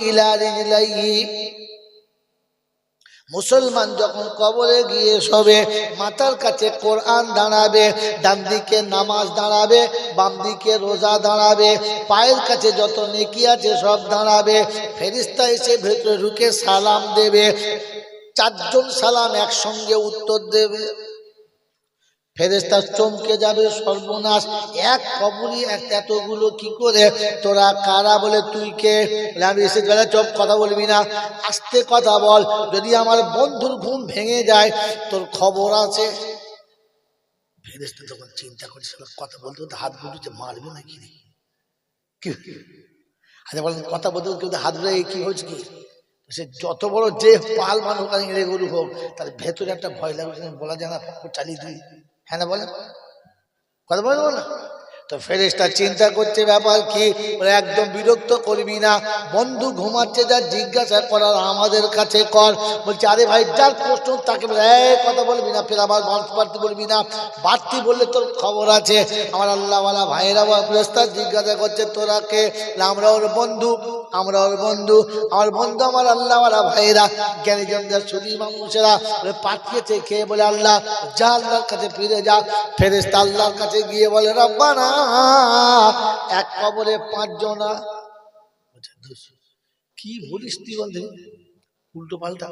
ইলা রিজলাইহি, মুসলমান যখন কবরে গিয়ে শোবে মাথার কাছে কোরআন দাঁড়াবে, ডান দিকে নামাজ দাঁড়াবে, বাম দিকে রোজা দাঁড়াবে, পায়ের কাছে যত নেকি আছে সব দাঁড়াবে। ফেরেশতা এসে ভেতরে ঢুকে সালাম দেবে, চারজন সালাম একসঙ্গে উত্তর দেবে। ফেরেশতা চমকে যাবে, সর্বনাশ, এক কবরই এতগুলো কি করে, তোরা কারা? বলে তুই কে? আমি এসে গেলে চুপ, কথা বলবি না, আস্তে কথা বল, যদি আমার বন্ধুর ঘুম ভেঙে যায় তোর খবর আছে। ফেরেশতা তখন চিন্তা করছে, কথা বলতে বলতে হাত গুটিতে মারবে নাকি, কি আচ্ছা বলেন, কথা বলতে বলতে হাত গুলো কি হয়েছে কি? সে যত বড় যে পাল মানুষ এড়ে গরু হোক, তার ভেতরে একটা ভয় লাগবে, বলা যায় না, চালিয়ে দিই। হ্যাঁ না বলেন, কথা বলবো না? তো ফেরেশতা চিন্তা করছে ব্যাপার কি, একদম বিরক্ত করবি না, বন্ধু ঘুমাচ্ছে, যা জিজ্ঞাসা করার আমাদের কাছে কর। বলছে আরে ভাই, যার প্রশ্ন তাকে কথা বলবি না, ফের আবার বাড়তি বলবি না, বাড়তি বললে তোর খবর আছে। আমার আল্লাহওয়ালা ভাইয়েরা ফেরেশতা জিজ্ঞাসা করছে তোরা কে? আমরা ওর বন্ধু, আমরা ওর বন্ধু, আমার বন্ধু আমার আল্লাহওয়ালা ভাইয়েরা, জ্ঞানীজনরা, সুধী মানুষেরা পাঠিয়েছে কে? বলে আল্লাহ। যা আল্লাহর কাছে ফিরে যা। ফেরেশতা আল্লাহর কাছে গিয়ে বলে রব্বানা, এক কবরে 5 জনা। কি বলিস তুই? বলতে উল্টো পাল্টা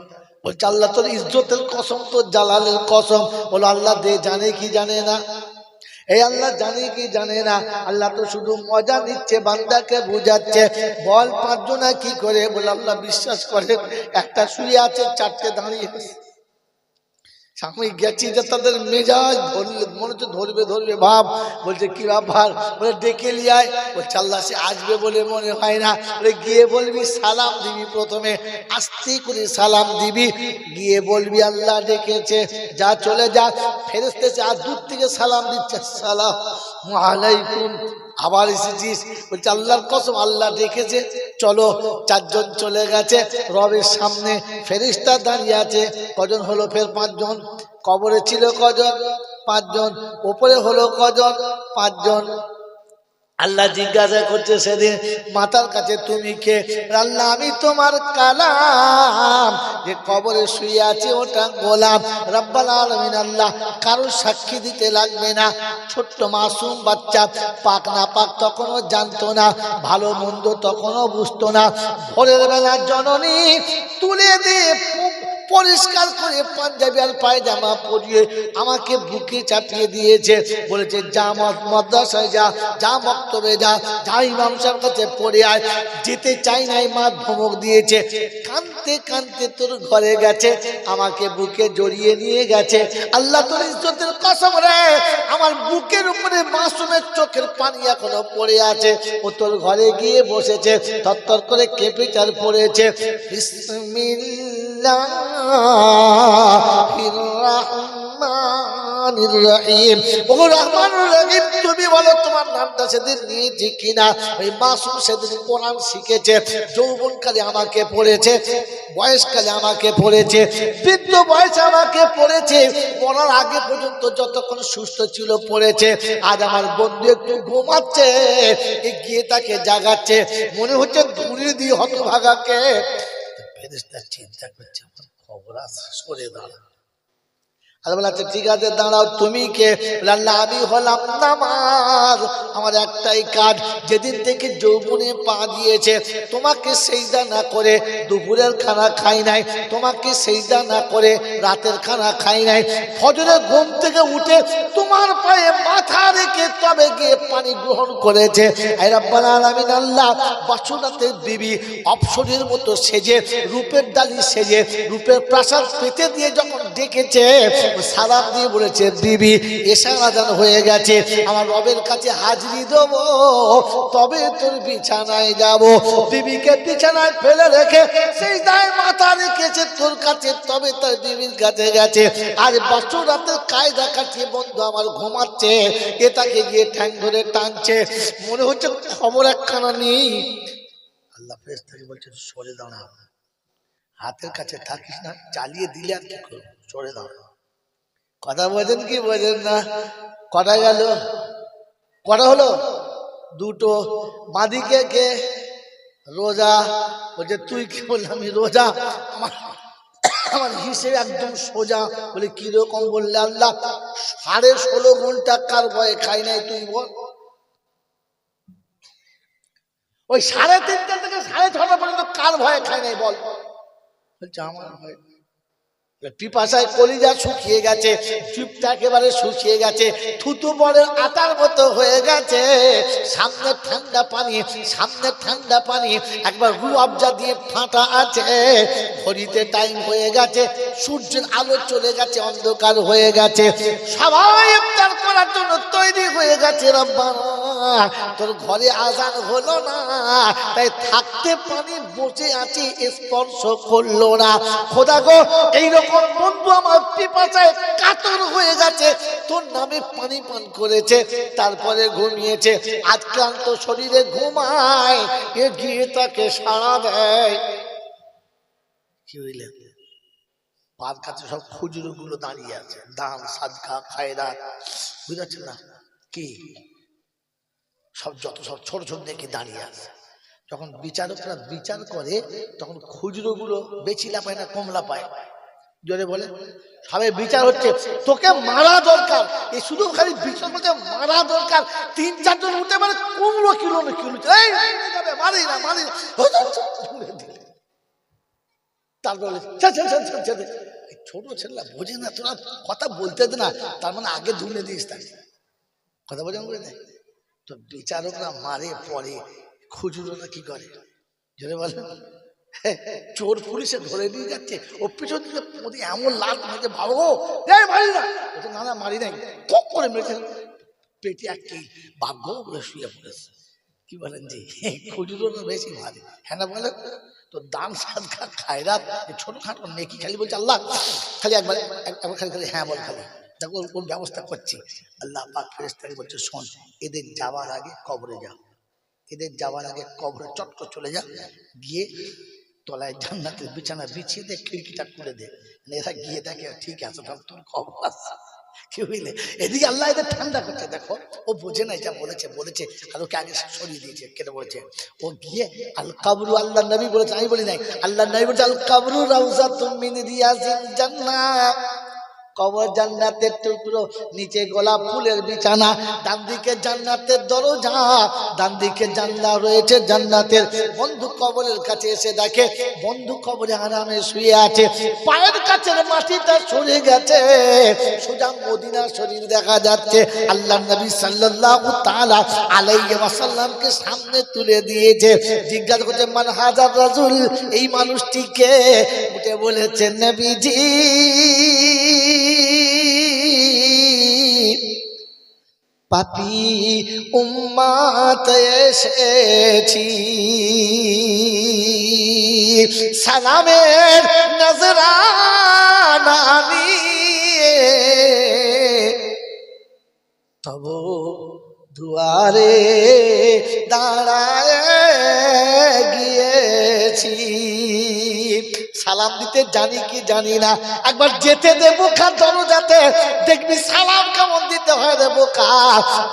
বলছে, আল্লাহ তোর ইজ্জতের কসম, তোর জালালের কসম। বলো আল্লাহ দে, জানে কি জানে না? এই আল্লাহ জানে কি জানে না? আল্লাহ তো শুধু মজা নিচ্ছে, বান্দাকে বুঝাচ্ছে। বল 5 জনা কি করে? বলে আল্লাহ বিশ্বাস করে, একটা শুয়ে আছে, 4টে দাঁড়িয়ে আছে। আমি গেছি যে তাদের মেজাজ মনে হচ্ছে ধরবে ভাব। বলছে কি ব্যাপার? বলে ডেকে লিয়ায়। বলছে আল্লাহ সে আসবে বলে মনে হয় না। বলে গিয়ে বলবি, সালাম দিবি, প্রথমে আস্তে করে সালাম দিবি, গিয়ে বলবি আল্লাহ ডেকেছে, যা চলে যা। ফেরেশতা আর দূর থেকে সালাম দিচ্ছে, আসসালামু আলাইকুম, আবার এসেছিস? বলছে আল্লাহর কসম আল্লাহ ডেকেছে, চলো। 4 জন চলে গেছে, রবের সামনে ফেরেশতা দাঁড়িয়ে আছে। কজন হলো? ফের 5 জন। কবরে ছিল কজন? 5 জন। উপরে হলো কজন? 5 জন। আল্লাহ জিজ্ঞাসা করছে সেদিন মাথার কাছে, তুমি কে? আল্লাহ আমি তোমার কালাম, যে কবরে শুয়ে আছে ওটা গোলাম। রব্বুল আলামিন আল্লাহ কারো সাক্ষী দিতে লাগবে না। ছোট্ট মাসুম বাচ্চা, পাক না পাক তখনও জানতো না, ভালো মন্দ তখনও বুঝতো না। ভোরের বেলা জননী তুলে দিয়ে পরিষ্কার করে পাঞ্জাবি আর পায়জামা পরিয়ে আমাকে বুকে চাপিয়ে দিয়েছে। বলেছে যা মাদ্রাসায় যা, যা মক্তবে যা, যা ইমাম সাহেবের কাছে পড়ে আয়। যেতে চাই নাই, মা ধমক দিয়েছে। কাঁদতে কাঁদতে তোর ঘরে গেছে, আমাকে বুকে জড়িয়ে নিয়ে গেছে। আল্লাহ তোর ইজ্জতের কসম রে, আমার বুকের উপরে মাসুমের চোখের পানি এখনো পড়ে আছে। ও তোর ঘরে গিয়ে বসেছে, থরথর করে কেঁপে চার পড়েছে। বিসমিল্লাহ তুমি বলো তোমার নামটা সেদিন নিয়েছি কিনা? ওই মাসুম সেদিন কোরআন শিখেছে, যৌবনকালে আমাকে পড়েছে, বয়সকালে আমাকে পড়েছে, বৃদ্ধ বয়সে আমাকে পড়েছে, মরার আগে পর্যন্ত যতক্ষণ সুস্থ ছিল পড়েছে। আজ আমার বন্ধু একটু ঘুমাচ্ছে, গিয়ে তাকে জাগাচ্ছে, মনে হচ্ছে ধুলি দিয়ে হতভাগাকে। ফেরেশতা চিন্তা করছে, আমার খবর আছে, সরে দাঁড়া। আল্লাহ বলে আচ্ছা ঠিক আছে দাঁড়াও, তুমি কে? আল্লাহ আমি হলাম নামাজ, আমার একটাই কাজ। যেদিন থেকে যৌবনে পা দিয়েছে, তোমাকে সেজদা না করে দুপুরের খানা খাই নাই, তোমাকে সেজদা না করে রাতের খানা খাই নাই। ফজরের ঘুম থেকে উঠে তোমার পায়ে মাথা রেখে তবে গিয়ে পানি গ্রহণ করেছে। আয় রব্বুল আলামিন আল্লাহ বাসুরাতের বিবি অপসরের মতো সেজে, রূপের ডালি সেজে, রূপের প্রাসাদ পেতে দিয়ে যখন ডেকেছে, সালাম দিয়ে বলেছে বিবি এশার আযান হয়ে গেছে, আমার রবের কাছে হাজিরি দেব, তবে তোর বিছানায় যাব। বিবিকে বিছানায় ফেলে রেখে সেই দায় মাথা রেখেছে তোর কাছে, তবে তার বিবির কাছে গেছে। আর বছর রাতের কায়দা কাটিয়ে বন্ধু আমার ঘুমাচ্ছে, এ তাকে গিয়ে ঠ্যাং ধরে টানছে, মনে হচ্ছে খবর একখানা নেই। আল্লাহ ফেরেশতাকে বলছে সরে দাঁড়া, হাতের কাছে থাকিস না, চালিয়ে দিলে আর কি করবো, সরে দাঁড়া। কথা বোঝেন কি বোঝেন না? কটা গেল? কটা হলো? দুটো। বাঁদিকে কে? রোজা বলছে তুই কি বললি? আমি রোজা, আমার আমার হিসেব একদম সোজা। বলে কিরকম? বললে আল্লাহ 16.5 ঘন্টা কার ভয়ে খাই নাই তুই বল। ওই 3:30 থেকে 6:30 পর্যন্ত কার ভয়ে খাই নাই বল। বলছে আমার ভয়। পিপাসায় কলিজা শুকিয়ে গেছে, চুপটা একেবারে শুকিয়ে গেছে, থুতু বড় আটার মতো হয়ে গেছে। সামনে ঠান্ডা পানি, সামনে ঠান্ডা পানি, একবার রুয়াবজা দিয়ে ফাটা আছে। ঘড়িতে টাইম হয়ে গেছে, সূর্যের আলো চলে গেছে, অন্ধকার হয়ে গেছে। সবাই ইফতার করার জন্য তৈরি হয়ে গেছে। রব্বানা তোর ঘরে আজান হলো না, তাই থাকতে পানি বসে আছি, স্পর্শ করলো না। খোদা গো, এইরকম বন্ধু আমার পিপাসায় কাতর হয়ে গেছে, তোর নামে পানি পান করেছে, তারপরে ঘুমিয়েছে। আজ ক্লান্ত শরীরে ঘুমায়, এ গিয়ে তাকে সাড়া দেয়। কি হইলেন? পার কাছে সব খুচরো গুলো দাঁড়িয়ে আছে, দান সাদকা খায়রাত, বুঝাচ্ছেন না কি? সব যত সব ছোট ছোট দেখে দাঁড়িয়ে আছে। যখন বিচারকরা বিচার করে তখন খুচরো গুলো বেশি লাপায় না কম লাপায়? জোরে বলে। সবাই বিচার হচ্ছে, তোকে মারা দরকার। এই শুধু খালি বিচার করতে মারা দরকার। 3-4 জন উঠে মানে কুমড়ো কিলো মারি না মারি না। তারপরে ছোট ছেলেরা বোঝে না, তোরা কথা বলতে দে না, তার মানে আগে ধুনে দিস তাকে। কথা বোঝেন করে দেয় তো। বিচারকরা মারে পরে, খুচরোরা কি করে? জোরে বলে। চোর পুলিশে ধরে নিয়ে যাচ্ছে, ও পিছন থেকে এমন লাল মেরেছে, ভালো মারি না, না না মারি নাই, ঠক করে মেরেছে পেটে একটি ভাগ্য বলে শুয়ে পড়েছে। কি বলেন জি? খুচরোটা বেশি মারে। হ্যাঁ না বলেন তো? দান সাদকা খায়রাত ছোটখাটো নেকি খালি বলছে আল্লাহ, খালি একবার একবার খালি খালি হ্যাঁ বল, খালি দেখো কোন ব্যবস্থা করছি। আল্লাহ পাক ফেরেশতাকে বলছে, শোন, এদের যাওয়ার আগে কবরে যাও, এদের যাওয়ার আগে কবরে চট চলে যা, গিয়ে তলায় জান্নাতের বিছানা বিছিয়ে দে, খিড়কিটা খুলে দে। এরা গিয়ে দেখে ঠিক আছে, তাহলে তোর খবর আছে। কি বুঝলে? এদিকে আল্লাহ এদের ঠান্ডা করছে। দেখো ও বোঝে না, যা বলেছে বলেছে, আর ওকে আগে সরিয়ে দিয়েছে। কেন বলেছে? ও গিয়ে আল কাবরু, আল্লাহ নবী বলেছে, আমি বলি নাই, আল্লাহ নবী বলেছে আল কাবরু রাউযাতুম মিন রিয়াজিল জান্নাহ, কবর জান্নাতের টুকরো, নিচে গোলাপ ফুলের বিছানা, ডান দিকে জান্নাতের দরজা, ডান দিকে জানলা রয়েছে জান্নাতের। বন্ধু কবরের কাছে এসে দেখে বন্ধু কবরে আরামে শুয়ে আছে, পায়ের কাছের মাটিটা সরে গেছে, সোজা মদিনা শরীফ দেখা যাচ্ছে। আল্লাহ নবী সাল্লাল্লাহু তাআলা আলাইহি ওয়াসাল্লামকে সামনে তুলে দিয়েছে। জিজ্ঞাসা করছে, মান হাজার রাজুল, এই মানুষটিকে? উঠে বলেছেন, নবীজি পাপী উম্মত এসেছি, সালামের নজরানা নিয়ে তব দুয়ারে দাঁড়ায় গিয়েছি। সালাম দিতে জানি কি জানি না, একবার যেতে দেবো খা দরজাতে, দেখবি সালাম কেমন দিতে হয় রে বোকা।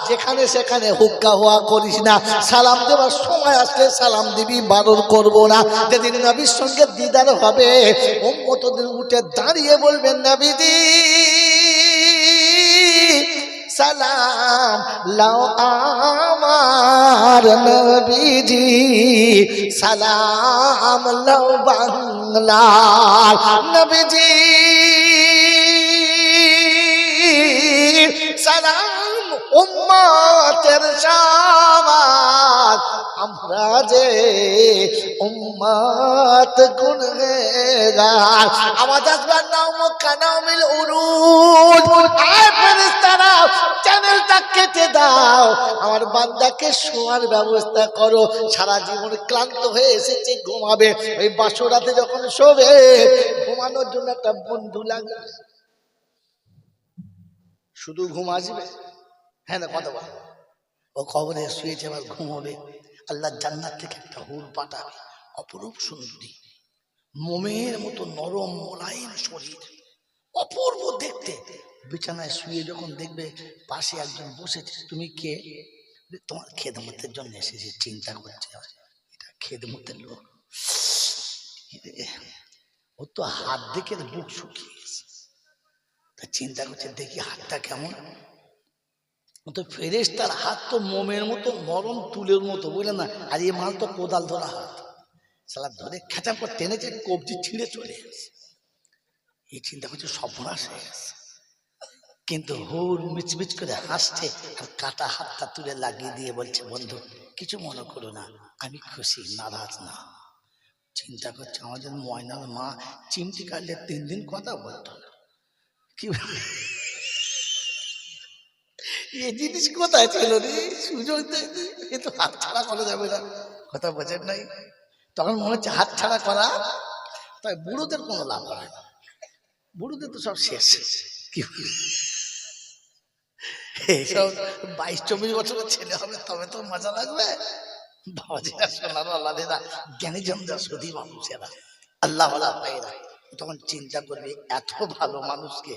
যেখানে সেখানে হুক্কা হওয়া করিস না, সালাম দেওয়ার সময় আসলে সালাম দিবি, বারণ করবো না। যেদিন নবীর সঙ্গে দিদার হবে, উম্মতদের উঠে দাঁড়িয়ে বলবেন, নবীজি সালাম লাও আমার নবীজি, সালাম লাও বাংলার নবীজি, সালাম উম্মতের সবার, আমরা যে উম্মত গুনহগার। আওয়াজ আসবে নাম কানামিল উরুজ, আয় ফেরেশতারা চ্যানেলটা কেটে দাও, আমার বান্দাকে শোয়ার ব্যবস্থা করো। সারা জীবন ক্লান্ত হয়ে এসেছে, ঘুমাবে। ওই বাসরাতে যখন শোবে, ঘুমানোর জন্য একটা বন্ধু লাগবে। শুধু ঘুম আসবে? হ্যাঁ না কথা বল। ও কবরে শুয়েছে, আবার ঘুমাবে। আল্লাহ জান্নাত থেকে একটা হুর পাঠাবে, অপরূপ সুন্দরী, মোমের মতো নরম মোলায়েম শরীর, অপূর্ব দেখতে। বিছানায় শুয়ে যখন দেখবে পাশে একজন বসেছে, তুমি কে? তোমার খেদমতের জন্য এসেছি, চিন্তা করছে খেদমতের লোক, ও তো হাত দেখে বুক শুকিয়ে গেছে। তা চিন্তা করছে দেখি হাতটা কেমন। তো ফেরেশতার হাত তো মোমের মতো নরম, তুলের মতো, বুঝলেন না? আর এই মাল তো কোদাল ধরা হাত, সালা ধরে খেঁচা করে টেনেছে, কবজি ছিঁড়ে চলে গেছে। এই চিন্তা করছে সর্বনাশ হয়ে গেছে। কিন্তু হুর মিচমিচ করে হাসছে আর কাটা হাতটা তুলে লাগিয়ে দিয়ে বলছে, বন্ধু কিছু মনে করো না, আমি খুশি, নারাজ না। চিন্তা করছে আমাদের ময়নার মা চিমটি কাটলে 3 দিন কথা বলতো না। কি এই জিনিস কোথায় ছিল রে, সুযোগ দেয়নি, এ তো হাত ছাড়া করা যাবে না, কথা বোঝেন নাই? তখন মনে হচ্ছে হাত ছাড়া করা, তাই বুড়োদের কোনো লাভ হয় না, বুড়োদের তো সব শেষ। কি এইসব 22-24 বছরের ছেলে হবে তবে তো মজা লাগবে। বাবাজিরা, সোনার আল্লাহেরা, জ্ঞানীজন সুধী মানুষেরা, আল্লাহওয়ালা ভাইরা, তখন চিন্তা করবে এত ভালো মানুষকে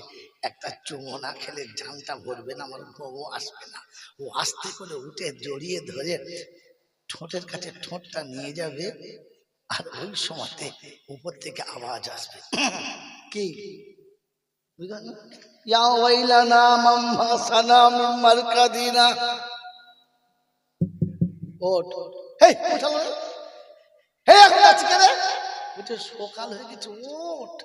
একটা চুমো না খেলে জানটা ভরবে না, আমার ঘুমও আসবে না। ও আস্তে করে উঠে জড়িয়ে ধরে ঠোঁটের কাছে ঠোঁটটা নিয়ে যাবে, আর ওই সময়তে উপর থেকে আওয়াজ আসবে, কি বুঝলেন না? ইয়া ওয়াইলানা মান ভাসানা মিন মারকাদিনা, ওঠ, হেই উঠালো, হে এখন আজকে রে, উঠে সকাল হয়ে গেছে, ওঠ,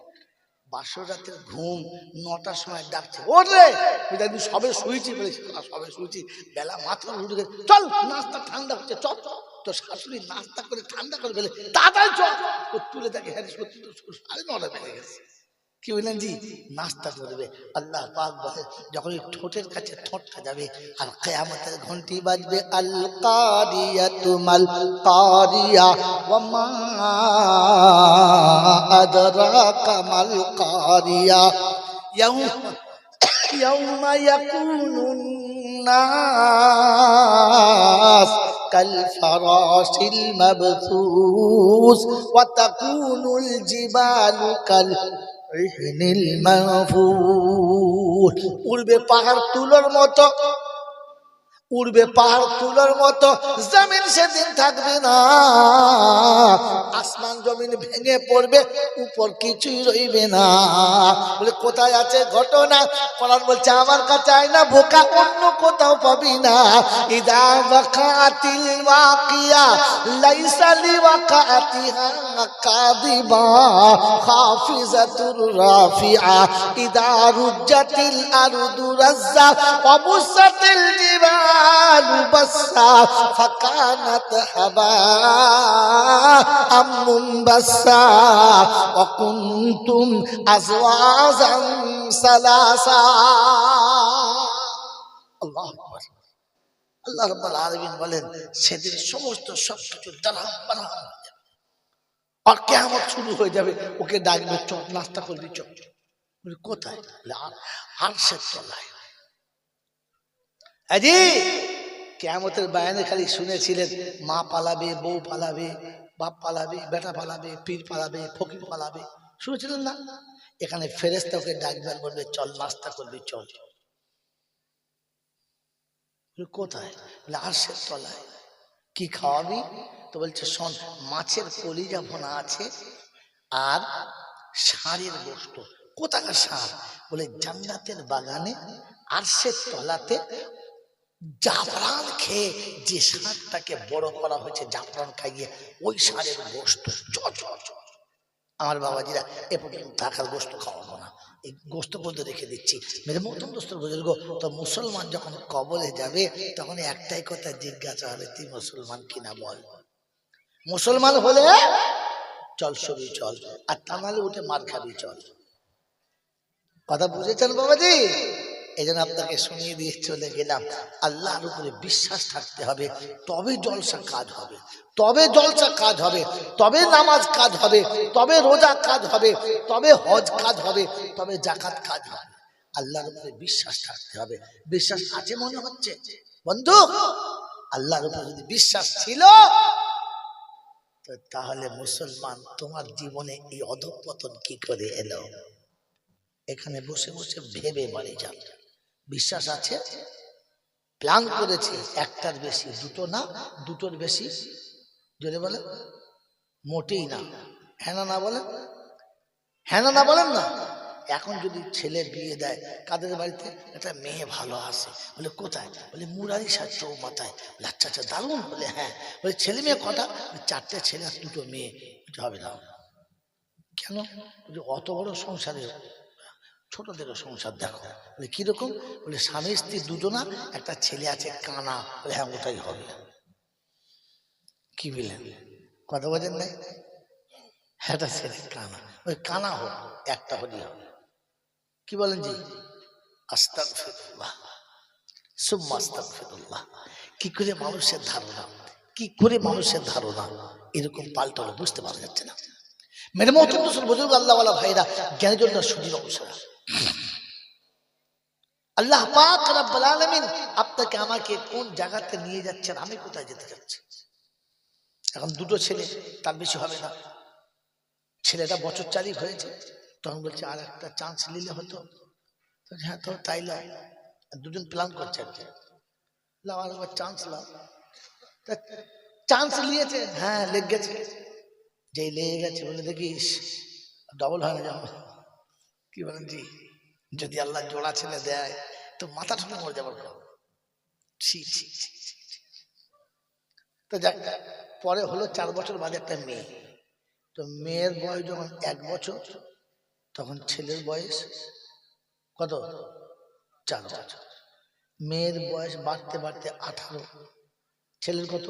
12 রাতের ঘুম 9টার সময় ডাকছে, ওঠ রে, তুই সবে শুয়েছি, বলেছি সবে শুয়েছি, বেলা মাথা উঠে গেছে, চল নাস্তা ঠান্ডা হচ্ছে, চল চল, তো শাশুড়ি নাস্তা করে ঠান্ডা করে ফেলে, তাড়াতাড়ি চল। ও তুলে দেখে হ্যাঁ সত্যি তো 9:30 বেজে গেছে। কি বললেন জি? নাস্তা করবে। আল্লাহ পাক বলে যখন ঠোঁটের কাছে ঠোঁটটা যাবে আর কিয়ামতের ঘন্টি বাজবে, আল কারিয়াতু মাল কারিয়া ওয়া মা আদরাকা মাল কারিয়া, ইয়াউমা ইয়াকুনুন নাস কাল ফারাশিল মাবথুস ওয়া তাকুনুল জিবালু কাল ইহনিল মানফুস। উড়বে পাহাড় তুলোর মতো, উড়বে পাহাড় তুলোর মতো, জমিন সেদিন থাকবে না, আসমান জমিন ভেঙে পড়বে, উপর কিছুই রইবে না। বলে কোথায় আছে ঘটনা? কোরআন বলছে আমার কাছে আয় না বোকা, অন্য কোথাও পাবি না। ইদা ওয়াকাতিল ওয়াকিয়া লাইসা লিওয়াকাতিহা কাযিবা খাফিজাতুর রাফিআ, ইদা রুজ্জাতিল আরদু রাজ্জা ওয়া বুসাতিল জিবালু বাসসা ফাকানাত হাবাআম মুনবাসসা ওয়া কুনতুম আজওয়াজান সালাসা। আল্লাহু আকবার। আল্লাহ রাব্বুল আলামিন বলেন সেদিন সমস্ত সবকিছু দাঁড়াম বাড়াম আর কিয়ামত শুরু হয়ে যাবে। ওকে ডাকবে, চল নাস্তা করবি, চল। বলে কোথায়? আরশের তলায়। আজি কিয়ামতের বায়ানে খালি শুনেছিলেন মা পালাবে, বউ পালাবে, বাপ পালাবে, বেটা পালাবে, পীর পালাবে, ফকির পালাবে, শুনেছিলেন না? এখানে ফেরেশতা ওকে ডাকবে, বলবে চল নাস্তা করবি, চল। কোথায়? বলে আরশের তলায়। কি খাওয়াবি? তো বলছে শোন, মাছের কলিজা ভোনা আছে আর ষাঁড়ের গোশত। কোথাকার ষাঁড়? বলে জান্নাতের বাগানে আরশের তলাতে জাফরান খেয়ে যে ষাঁড়টাকে বড় করা হয়েছে, জাফরান খাইয়ে, ওই ষাঁড়ের গোশত। আমার বাবাজিরা এ পর্যন্ত থাকার গোশত খাওয়াবো না, এই গোশত পর্যন্ত রেখে দিচ্ছি। মেরে মতন দোস্ত বুজুর্গ, তো মুসলমান যখন কবরে যাবে তখন একটাই কথা জিজ্ঞাসা হবে, তুই মুসলমান কিনা বল। মুসলমান হলে চল ছবি চল, আর তা নাহলে উঠে মার খাবি চল। কথা বুঝেছেন বাবাজি? এই জন্য আপনাকে শুনিয়ে দিয়ে চলে গেলাম। আল্লাহর উপরে বিশ্বাস থাকতে হবে, তবে জলসা কাজ হবে, তবে জলসা কাজ হবে, তবে নামাজ কাজ হবে, তবে রোজা কাজ হবে, তবে হজ কাজ হবে, তবে জাকাত কাজ হবে। আল্লাহর উপরে বিশ্বাস থাকতে হবে। বিশ্বাস আছে মনে হচ্ছে বন্ধু? আল্লাহর উপরে যদি বিশ্বাস ছিল তো তাহলে মুসলমান তোমার জীবনে এই অধঃপতন কি করে এলো? এখানে বসে বসে ভেবে বাড়ি যান। বিশ্বাস আছে, প্ল্যান করেছি, একটার বেশি, দুটো না, দুটোর বেশি জোরে বলে, মোটেই না। হ্যাঁ না বলেন, হ্যাঁ না বলেন না। এখন যদি ছেলে বিয়ে দেয় কাদের বাড়িতে, একটা মেয়ে ভালো আসে, বলে কোথায়, বলে মুরারি সার চৌমাথায়। বলে আচ্ছা আচ্ছা দারুণ। বলে হ্যাঁ। বলে ছেলে মেয়ে কটা, 4টে ছেলে আর 2টো মেয়ে। হবে না। কেন? অত বড় সংসারে ছোট থেকে সংসার দেখো। বলে কিরকম, বলে স্বামী স্ত্রী দুজনা, একটা ছেলে আছে কানা। বলে হ্যাঁ ওটাই হবে। কি বললেন, কথা বোঝেন নাই? একটা ছেলে কানা, ওই কানা হোক, একটা হলেই হবে। কি বলেন জি? আস্তাগফিরুল্লাহ সুম্মা আস্তাগফিরুল্লাহ। কি করে মানুষের ধারণা, কি করে মানুষের ধারণা এরকম পাল্টালো বুঝতে পারা যাচ্ছে না। মেরে মোহতরম বুজুর্গ আল্লাহওয়ালা ভাইরা, জ্ঞানীজনরা, সুধীর অবসরা, আল্লাহ পাক রব্বুল আলামিন আপনাকে আমাকে কোন জায়গাতে নিয়ে যাচ্ছেন, আমি কোথায় যেতে যাচ্ছি। এখন 2টো ছেলে, তার বেশি হবে না। ছেলেটা বছর 4 হয়েছে, তখন বলছে আর একটা চান্স নিলে হতো। হ্যাঁ তো তাই লয়, দুজন প্ল্যান করছে আর কি, আর একবার চান্স লাও। চান্স নিয়েছে, হ্যাঁ লেগে গেছে। যেই লেগে গেছে বলে দেখিস ডবল হয় না যেন। কি বলেন জি? যদি আল্লাহ জোড়া ছেলে দেয় তো মাথা ঠুকে মরে যাবার। তো যাক, পরে হলো 4 বছর বাদে একটা মেয়ে। তো মেয়ের বয়স যখন 1 বছর, তখন ছেলের বয়স কত, 4 বছর। মেয়ের বয়স বাড়তে বাড়তে 18, ছেলের কত,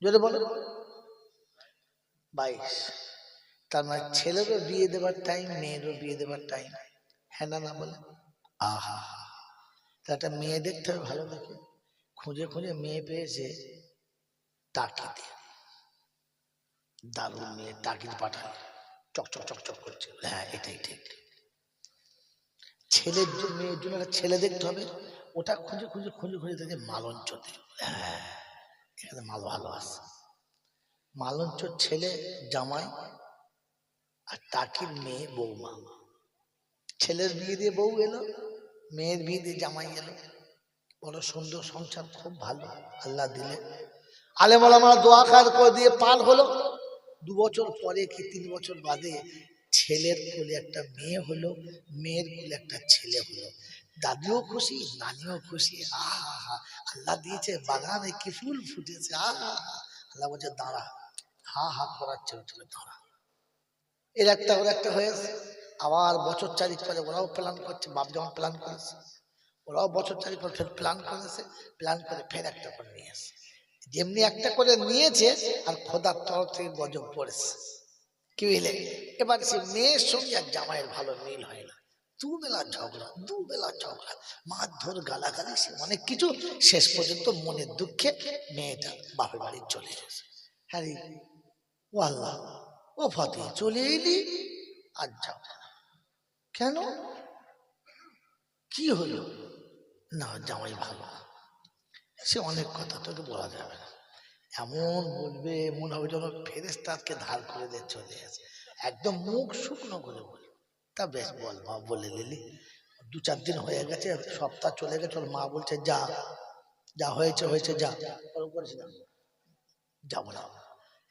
যদি বলো 22। তার মানে ছেলেরও বিয়ে দেবার টাইম, মেয়েরও বিয়ে দেবার টাইম। হ্যাঁ না বলে, আহা, একটা মেয়ে দেখতে হবে ভালো দেখে। খুঁজে খুঁজে মেয়ে পেয়েছে টাকিতে, দারুণ মেয়ে, টাকির পাঠায়, চকচক চকচক করছে। হ্যাঁ এটাই ঠিক। ছেলের মেয়ের জন্য একটা ছেলে দেখতে হবে, ওটা খুঁজে খুঁজে খুঁজে খুঁজে দেখে মালঞ্চতে। হ্যাঁ এখানে মাল ভালো আছে। মালঞ্চর ছেলে জামাই, আর টাকির মেয়ে বৌমা। ছেলের বিয়ে দিয়ে বউ এলো, মেয়ের বিয়ে দিয়ে জামাই এলো। বড় সুন্দর সংসার, খুব ভালো আল্লাহ দিলে। আলেম ওলামারা দোয়া খায়ের করে দিয়ে পার হলো। 2 বছর পরে কি 3 বছর বাদে ছেলের কোলে একটা মেয়ে হলো, মেয়ের কোলে একটা ছেলে হলো। দাদিও খুশি, নানিও খুশি। আহা, আল্লাহ দিয়েছে বাগানে কি ফুল ফুটেছে। আহা, আল্লাহ বলছে দাঁড়া, হা হা করাচ্ছে, দাঁড়া। এর একটা ওর একটা হয়েছে। আবার বছর 4 পরে ওরাও প্ল্যান করছে, বাপ যখন প্ল্যান করেছে, ওরাও বছর 4 পর ফের প্ল্যান করেছে, প্ল্যান করে ফের একটা করে নিয়ে আসে। যেমনি একটা করে নিয়েছে, আর খোদার তরফ থেকে গজব পড়েছে। কি বুঝলে? এবার সে মেয়ের সঙ্গে আর জামাইয়ের ভালো মিল হয় না। 2 বেলা ঝগড়া, মারধর, গালাগালি, সে অনেক কিছু। শেষ পর্যন্ত মনের দুঃখে মেয়েটা বাপের বাড়ি চলে গেছে। হ্যাঁ ও আল্লাহ, ও ফতে চলে এলি, আর যাও কেন, কি হলো? না জামাই ভালো না। সে অনেক কথা তোকে বলা যাবে না, এমন বলবে মনে হবে যেন ফেরেশতাকে ধার করে দিয়ে চলে আসে, একদম মুখ শুকনো করে বলে। তা বেশ বল মা, বলে নিলি। 2-4 দিন হয়ে গেছে, সপ্তাহ চলে গেছে, ওর মা বলছে যা যা হয়েছে হয়েছে, যা করিস না, যাবো না।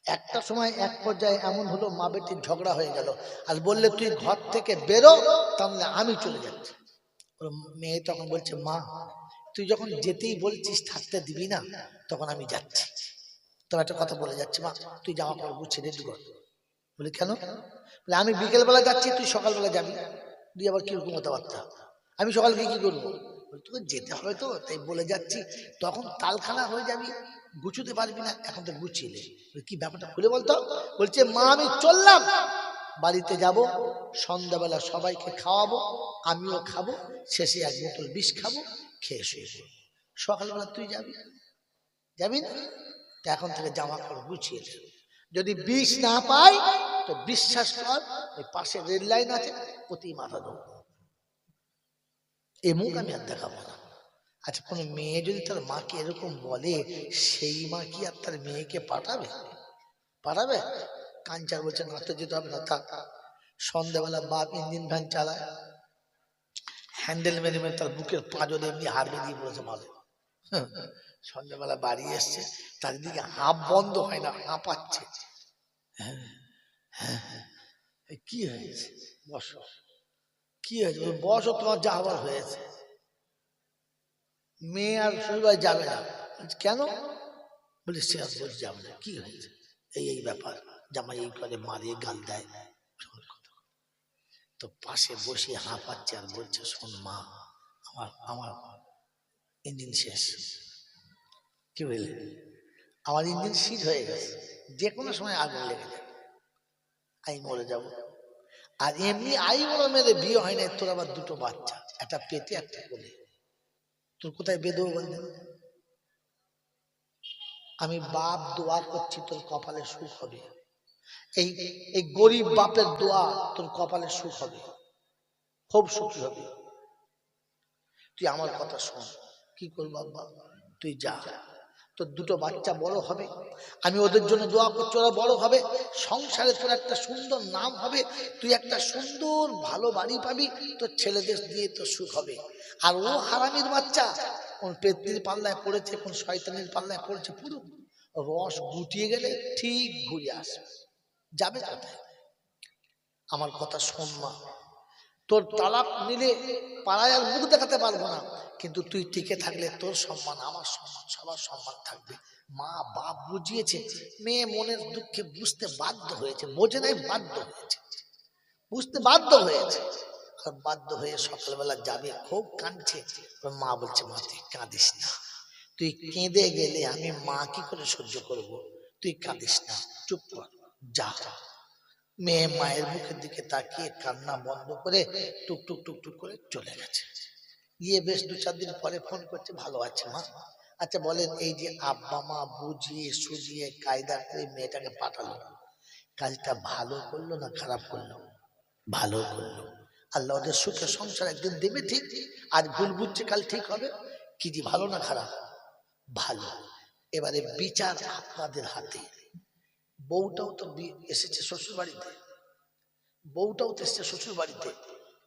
একটা সময় এক পর্যায়ে এমন হলো, মা বেটির ঝগড়া হয়ে গেল, আর বললে তুই ঘর থেকে বেরো, তাহলে আমি চলে যাচ্ছি। ওর মেয়ে তখন বলছে মা, তুই যখন যেতেই বলছিস থাকতে দিবি না, তখন আমি যাচ্ছি। তবে একটা কথা বলে যাচ্ছি মা, তুই জামা কাপড় গুছিয়ে রেডি কর। বলি কেন? বলে আমি বিকেলবেলা যাচ্ছি, তুই সকালবেলা যাবি। তুই আবার কিরকম কথাবার্তা, আমি সকালকে কি করবো? তোকে যেতে হবে তো, তাই বলে যাচ্ছি। তখন তালখানা হয়ে যাবি, গুছোতে পারবি না, এখন তো গুছিয়ে। কি ব্যাপারটা খুলে বলতো? বলছে মা আমি চললাম, বাড়িতে যাব, সন্ধ্যাবেলা সবাইকে খাওয়াবো, আমিও খাবো, শেষে 1 বোতল বিষ খাবো, খেয়ে শুয়ে পড়বো। সকালবেলা তুই যাবি, যাবি না? তো এখন থেকে জামা কাপড় গুছিয়ে দে। যদি বিষ না পাই তো বিশ্বাস কর, ওই পাশে রেল লাইন আছে, প্রতি মাথা দেবো। এই মুখ আমি আর দেখাবো না। আচ্ছা, কোনো মেয়ে যদি তার মাকে এরকম বলে, সেই মা কি আর তার মেয়েকে পাঠাবে? পাঠাবে? কাঞ্চার বলছে না তো, যেতে হবে না, থাক। সন্ধ্যাবেলা বাপ ইঞ্জিন ভ্যান চালায়, হ্যান্ডেল মেরে মেরে তার বুকের পাঁজরে এমনি হারবে দিয়ে বলেছে মালে। সন্ধ্যাবেলা বাড়ি এসছে, চারিদিকে হাঁপ বন্ধ হয় না, হাঁপাচ্ছে। হ্যাঁ হ্যাঁ, কি হয়েছে? বসো। কি হয়েছে? বসো, তোমার যা হবার হয়েছে। মেয়ে আর শ্বশুরবাড়ি যাবে না। কেন? বলে সে আর বলছে যাবে না। কি হয়েছে? এই ব্যাপার, জামাই এই করে, মারে, গাল দেয়। তো পাশে বসে হাঁপাচ্ছে আর বলছে, শোন মা, আমার আমার ইঞ্জিন শেষ। কি বলে? আমার ইঞ্জিন সিজ হয়ে গেছে, যে কোনো সময় আগুন লেগে যাবে, আমি মরে যাব। আর এমনি আই বড় মেরে বিয়ে হয় না, তোর আবার দুটো বাচ্চা, একটা পেটে একটা কোলে, তোর কোথায় বেঁধেও বললেন? আমি বাপ দোয়া করছি, তোর কপালে সুখ হবে। এই এই গরিব বাপের দোয়া, তোর কপালে সুখ হবে, খুব সুখী হবে। তুই আমার কথা শোন। কি করবো বাবা? তুই যা, তোর দুটো বাচ্চা বড় হবে, আমি ওদের জন্য দোয়া করছি, ওরা বড় হবে, সংসারে তোর একটা সুন্দর নাম হবে, তুই একটা সুন্দর ভালো বাড়ি পাবি, তোর ছেলেদের দিয়ে তোর সুখ হবে। আর ও হারামির বাচ্চা কোন পেত্নির পাল্লায় পড়েছে, কোন শয়তানির পাল্লায় পড়েছে, পুরো রস গুটিয়ে গেলে ঠিক ঘুরে আসবে। যাবে কোথায়? আমার কথা শোন মা, তোর তালাক নিলে পাড়ায় আর মুখ দেখাতে পারবো না, কিন্তু তুই টিকে থাকলে তোর সম্মান, আমার সম্মান, সবার সম্মান থাকবে। মা বাপ বুঝিয়েছে, মেয়ে মনের দুঃখে বুঝতে বাধ্য হয়েছে, বোঝে নাই, বাধ্য হয়েছে, বুঝতে বাধ্য হয়েছে। আর বাধ্য হয়ে সকালবেলা যাবে, খুব কাঁদছে। মা বলছে, মা তুই কাঁদিস না, তুই কেঁদে গেলে আমি মা কি করে সহ্য করব, তুই কাঁদিস না, চুপ কর, যা। মেয়ে মায়ের মুখের দিকে তাকিয়ে কান্না বন্ধ করে টুকটুক টুকটুক করে চলে গেছে। গিয়ে বেশ 2-4 দিন পরে ফোন করছে, ভালো আছে মা? আচ্ছা বলেন, এই যে আব্বা মা বুঝিয়ে সুঝিয়ে কায়দা করে মেয়েটাকে পাঠালো, কাজটা ভালো করলো না খারাপ করলো? ভালো করলো। আল্লাহ ওদের সুখে সংসার একদিন দেবে ঠিক, আজ ভুল বুঝছে কাল ঠিক হবে। কি যে ভালো না খারাপ? ভালো। এবারে বিচার আপনাদের হাতে। বউটাও তো এসেছে শ্বশুর বাড়িতে, বউটাও তো এসেছে শ্বশুর বাড়িতে,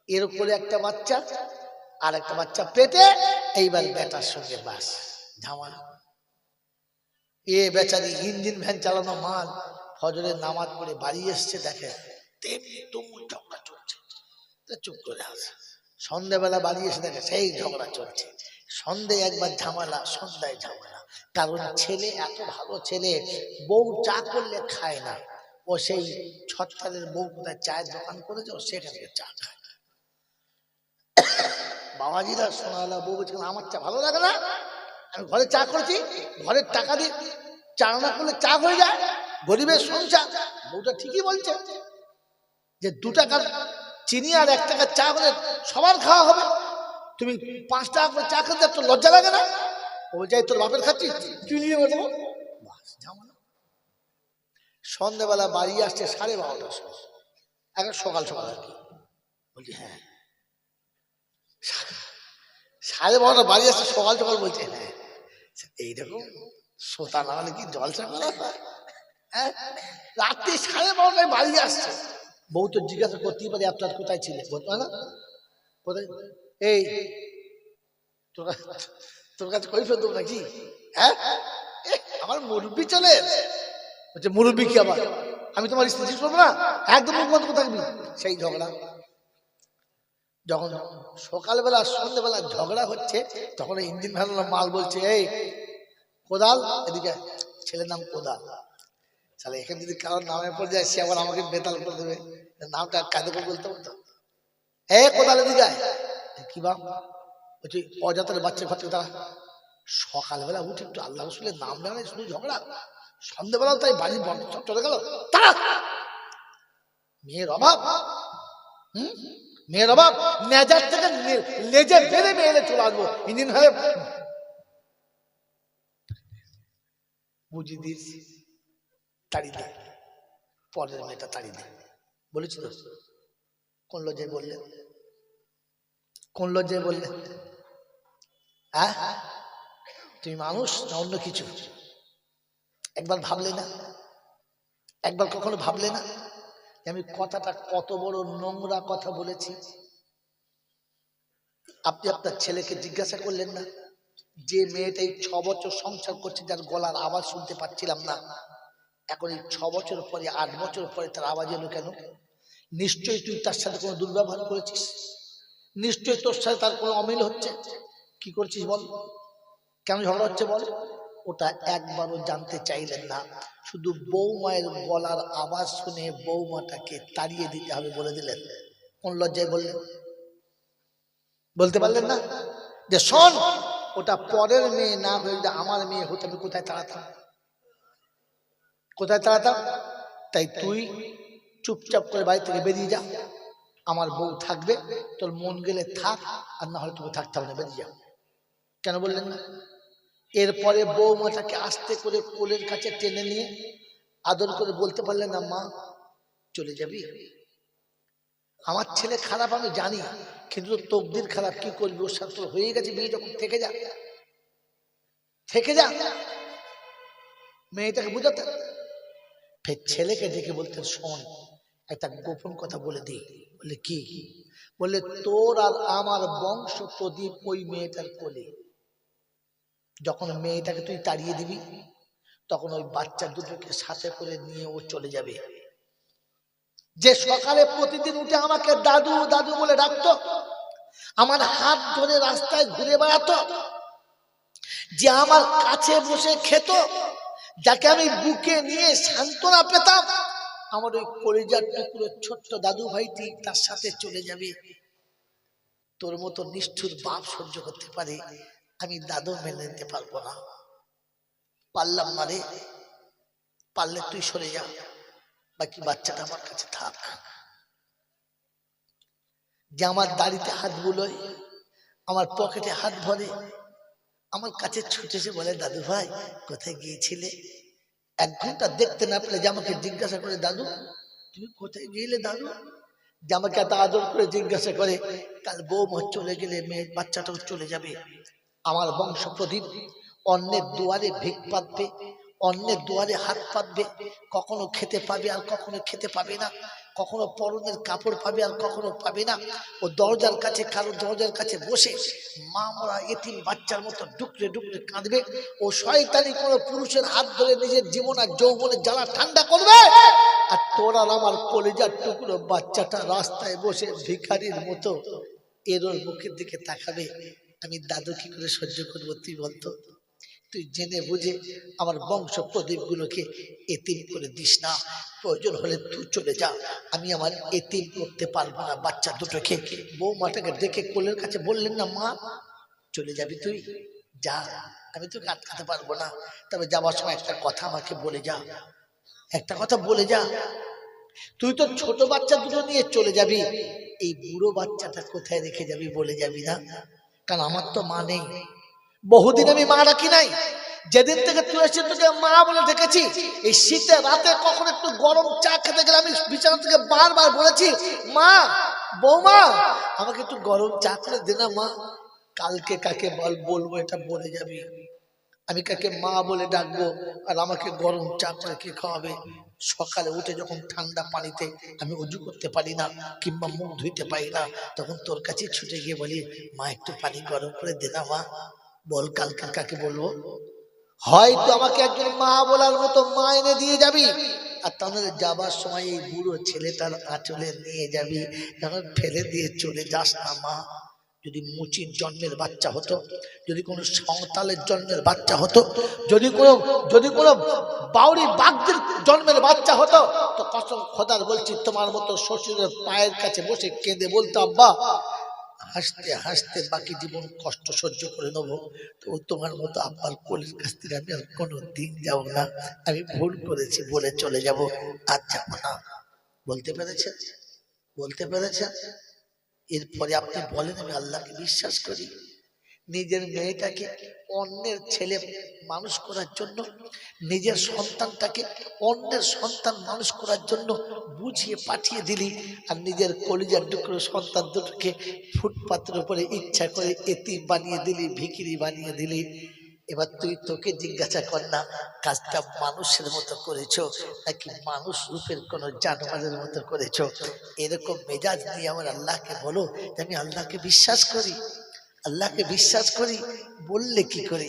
এর উপরে একটা বাচ্চা, আর একটা বাচ্চা পেটে, এইবার বেটার সঙ্গে বাস ঝামেলা। এ বেচারি ইঞ্জিন ভ্যান চালানো মাল, ফজরের নামাজ পড়ে বাড়ি এসছে, দেখে তেমনি তুমুল ঝগড়া চলছে, চুপ করে আছে। সন্ধ্যাবেলা বাড়ি এসে দেখে সেই ঝগড়া চলছে। সন্ধে একবার ঝামেলা, সন্ধ্যায় ঝামেলা। কারণ ছেলে এত ভালো ছেলে, বউ চা করলে খায় না, ও সেই ছত্তারের বউ কোথায় চায়ের দোকান করেছে, ও সেখান থেকে চা খায়। বাবাজিরা সোনালা বউ বলছে, আমার চা ভালো লাগে না, আমি ঘরে চা করেছি, ঘরের টাকা দিয়ে চা না করলে চা হয়ে যায়, গরিবের সংসার। বউটা ঠিকই বলছে যে 2 টাকার চিনি আর 1 টাকার চা হলে সবার খাওয়া হবে, তুমি 5 টাকা করে চা খেতে তোর লজ্জা লাগে না? ও যাই তোর বাপের খাচ্ছিস, তুই নিয়ে বলবো। সন্ধ্যাবেলা বাড়ি আসছে 12:30টার সময়, এখন সকাল সকাল আর কি। বলছি হ্যাঁ 12:30 বাড়ি আসছে সকাল সকাল, বলছে হ্যাঁ এইরকম সোতা না হলে কি জলসা করা হয়? হ্যাঁ, রাত্রি 12:30টায় বাড়ি আসছে। বউ তো জিজ্ঞাসা করতেই পারে, আপনার কোথায় ছিলে? বলতো না কোথায়, এই তোর কাছে কই ফেলতো নাকি? হ্যাঁ, আমার মুরব্বি চলে বলছে, মুরব্বি কি আবার? আমি তোমার স্ত্রী করবো না, একদম মুখ বন্ধ করে থাকবি। সেই ঝগড়া। যখন সকালবেলা সন্ধ্যেবেলা ঝগড়া হচ্ছে, তখন ইঞ্জিন ভ্যান মাল বলছে, এই কোদাল এদিকে, ছেলের নাম কোদাল। তাহলে এখানে যদি কারোর নামে পড়ে যায়, সে আবার আমাকে বেতাল করে দেবে, নামটা কাঁদে করে বলতে বলতো, এ কোদাল এদিকে কি বাপ বলছি, অজাতের বাচ্চা ফাচ্চা তারা। সকালবেলা উঠে একটু আল্লাহ রসুলের নাম নেওয়া, শুধু ঝগড়া। সন্ধ্যেবেলাও তাই বাড়ি বন্ধ চলে গেল। মেয়ের অভাব, মেয়ের অভাব, নেজার থেকে লেজে বেড়ে মেয়েলে চলে আসবো, ইঞ্জিন হয়ে বুঝি দিস, তাড়ি দে, পরের মেয়েটা তাড়ি দে। বলেছি তো, কোন লজ্জায় বললেন? কোন লজ্জায় বললেন? হ্যাঁ, তুমি মানুষ না অন্য কিছু? একবার ভাবলে না? একবার কখনো ভাবলে না আমি কথাটা কত বড় নোংরা কথা বলেছি? আপনি আপনার ছেলেকে জিজ্ঞাসা করলেন না যে মেয়েটা এই 6 বছর সংসার করছে, যার গলার আওয়াজ শুনতে পাচ্ছিলাম না, এখন এই 6 বছর পরে 8 বছর পরে তার আওয়াজ এলো কেন? নিশ্চয়ই তুই তার সাথে কোনো দুর্ব্যবহার করেছিস, নিশ্চয়ই তোর সাথে তার কোনো অমিল হচ্ছে। কি করছিস বল, কেন ঝগড়া হচ্ছে বল? ওটা একবারও জানতে চাইলেন না, শুধু বৌমায়ের গলার আওয়াজ শুনে বৌমাটাকে তাড়িয়ে দিতে হবে বলে দিলেন। কোন লজ্জায় বললেন? বলতে পারলেন না যে শোন, ওটা পরের মেয়ে না হয়ে যদি আমার মেয়ে হতো আমি কোথায় তাড়াতাম, কোথায় তাড়াতাম? তাই তুই চুপচাপ করে বাড়ি থেকে বেরিয়ে যা, আমার বউ থাকবে, তোর মন গেলে থাক, আর না হলে তুমি থাকতে হবে না, বেরিয়ে যাও। কেন বললেন না? এরপরে বৌমাটাকে আস্তে করে কোলের কাছে টেনে নিয়ে আদর করে বলতে পারলেন না, মা চলে যাবি? আমার ছেলে খারাপ আমি জানি, কিন্তু তকদির খারাপ, কি করবি, ওর সাথে হয়ে গেছে বিয়ে, যখন থেকে যা, থেকে যা। মেয়েটাকে বুঝাতেন। ফের ছেলেকে ডেকে বলতেন, শোন একটা গোপন কথা বলে দিই। বলে কি? বলে তোর আর আমার বংশ প্রদীপ ওই মেয়েটার কোলে। যখন মেয়েটাকে তুই তাড়িয়ে দিবি, তখন ওই বাচ্চা দুটোকে সাথে করে নিয়ে ও চলে যাবে। যে সকালে প্রতিদিন উঠে আমাকে দাদু দাদু বলে ডাকতো, আমার হাত ধরে রাস্তায় ঘুরে বেড়াতো, যে আমার কাছে বসে খেত, যাকে আমি বুকে নিয়ে সান্ত্বনা পেতাম, আমার ওই কলিজার টুকরো ছোট্ট দাদু ভাইটি তার সাথে চলে যাবে। তোর মতো নিষ্ঠুর বাপ সহ্য করতে পারে, আমি দাদু মেনে নিতে পারবো না। পারলাম না রে, পারলে তুই সরে যা, বাকি বাচ্চাটা আমার কাছে থাক। যে আমার দাড়িতে হাত বুলোয়, আমার পকেটে হাত ভরে, আমার কাছে ছুটেছে বলে, দাদু ভাই কোথায় গিয়েছিলে? 1 ঘন্টা দেখতে না পেলে যে আমাকে জিজ্ঞাসা করে, দাদু তুমি কোথায় গিয়েলে দাদু? যে আমাকে এত আদর করে জিজ্ঞাসা করে, কাল বৌমা চলে গেলে মেয়ে বাচ্চাটাও চলে যাবে। আমার বংশ প্রদীপ অন্যের দুয়ারে ভিক পাতবে, অন্যের দুয়ারে হাত পাতবে, কখনো খেতে পাবে আর কখনো খেতে পাবে না, কখনো পরনের কাপড় পাবে আর কখনো পাবে না। ও দরজার কাছে, কারো দরজার কাছে বসে মা মরা এতিম বাচ্চার মতো ডুকরে ডুকরে কাঁদবে। ও শয়তানি কোনো পুরুষের হাত ধরে নিজের জীবন আর যৌবনের জ্বালা ঠান্ডা করবে, আর তোর আর আমার কলিজার টুকরো বাচ্চাটা রাস্তায় বসে ভিখারির মতো এর ওর মুখের দিকে তাকাবে। আমি দাদু কি করে সহ্য করবো তুই বলতো? তুই জেনে বুঝে আমার বংশ প্রদীপ গুলোকে এতিম করে দিস না, প্রয়োজন হলে তুই চলে যা, আমি আমার এতিম করতে পারবো না বাচ্চা দুটোকে। বৌমাটাকে ডেকে কোলের কাছে বললেন না, মা চলে যাবি তুই, যা, আমি তোকে আটকাতে পারবো না, তবে যাওয়ার সময় একটা কথা আমাকে বলে যা, একটা কথা বলে যা। তুই তো ছোট বাচ্চা দুটো নিয়ে চলে যাবি, এই বুড়ো বাচ্চাটা কোথায় রেখে যাবি বলে যাবি না? কারণ আমার তো মা নেই, বহুদিন আমি মা রাখি নাই। যেদিন থেকে তুই এসে তোকে মা বলে ডেকেছি, এই শীতে রাতে কখন একটু গরম চা খেতে গেলে আমি বিছানা থেকে বারবার বলেছি, মা বৌমা আমাকে একটু গরম চা করে দে না মা। কালকে কাকে বলবো এটা বলে যাবি, আমি কাকে মা বলে ডাকবো আর আমাকে গরম চা করে কে খাওয়াবে? সকালে উঠে যখন ঠান্ডা পানিতে আমি উজু করতে পারি না কিংবা মুখ ধুইতে পারি না, তখন তোর কাছে ছুটে গিয়ে বলি, মা একটু পানি গরম করে দে না মা। বল কালকে কাকে বলবো? হয়তো আমাকে একজন মা বলার মতো মা এনে দিয়ে যাবি, আর তাহলে যাবার সময় এই বুড়ো ছেলেটার আঁচলে নিয়ে যাবি, এখন ফেলে দিয়ে চলে যাস না মা। যদি মুচির জন্মের বাচ্চা হতো, যদি কোনো সংতালের জন্মের বাচ্চা হতো, যদি কোনো বাউরি বাঘদের জন্মের বাচ্চা হতো, তো কসম খোদার বলছি তোমার মতো শ্বশুরের পায়ের কাছে বসে কেঁদে বলতো, আব্বা হাসতে হাসতে বাকি জীবন কষ্ট সহ্য করে নেবো, তো তোমার মতো আব্বার কোলের কাছ থেকে আমি আর কোনো দিন যাবো না, আমি ভুল করেছি বলে চলে যাব, আর যাবো না। বলতে পেরেছেন? বলতে পেরেছেন? এরপরে আপনি বলেন, আমি আল্লাহকে বিশ্বাস করি। নিজের মেয়েটাকে অন্যের ছেলে মানুষ করার জন্য, নিজের সন্তানটাকে অন্যের সন্তান মানুষ করার জন্য বুঝিয়ে পাঠিয়ে দিলি, আর নিজের কলিজার টুকরো সন্তান দুটোকে ফুটপাতের উপরে ইচ্ছা করে এতিম বানিয়ে দিলি, ভিখিরি বানিয়ে দিলি। এবার তুই তোকে জিজ্ঞাসা কর না, কাজটা মানুষের মতো করেছো নাকি মানুষ রূপের কোন জানোয়ারের মতো করেছো? এরকম মেজাজ নিয়ে আমার আল্লাহকে বলো যে আমি আল্লাহকে বিশ্বাস করি। আল্লাহকে বিশ্বাস করি বললে কি করে,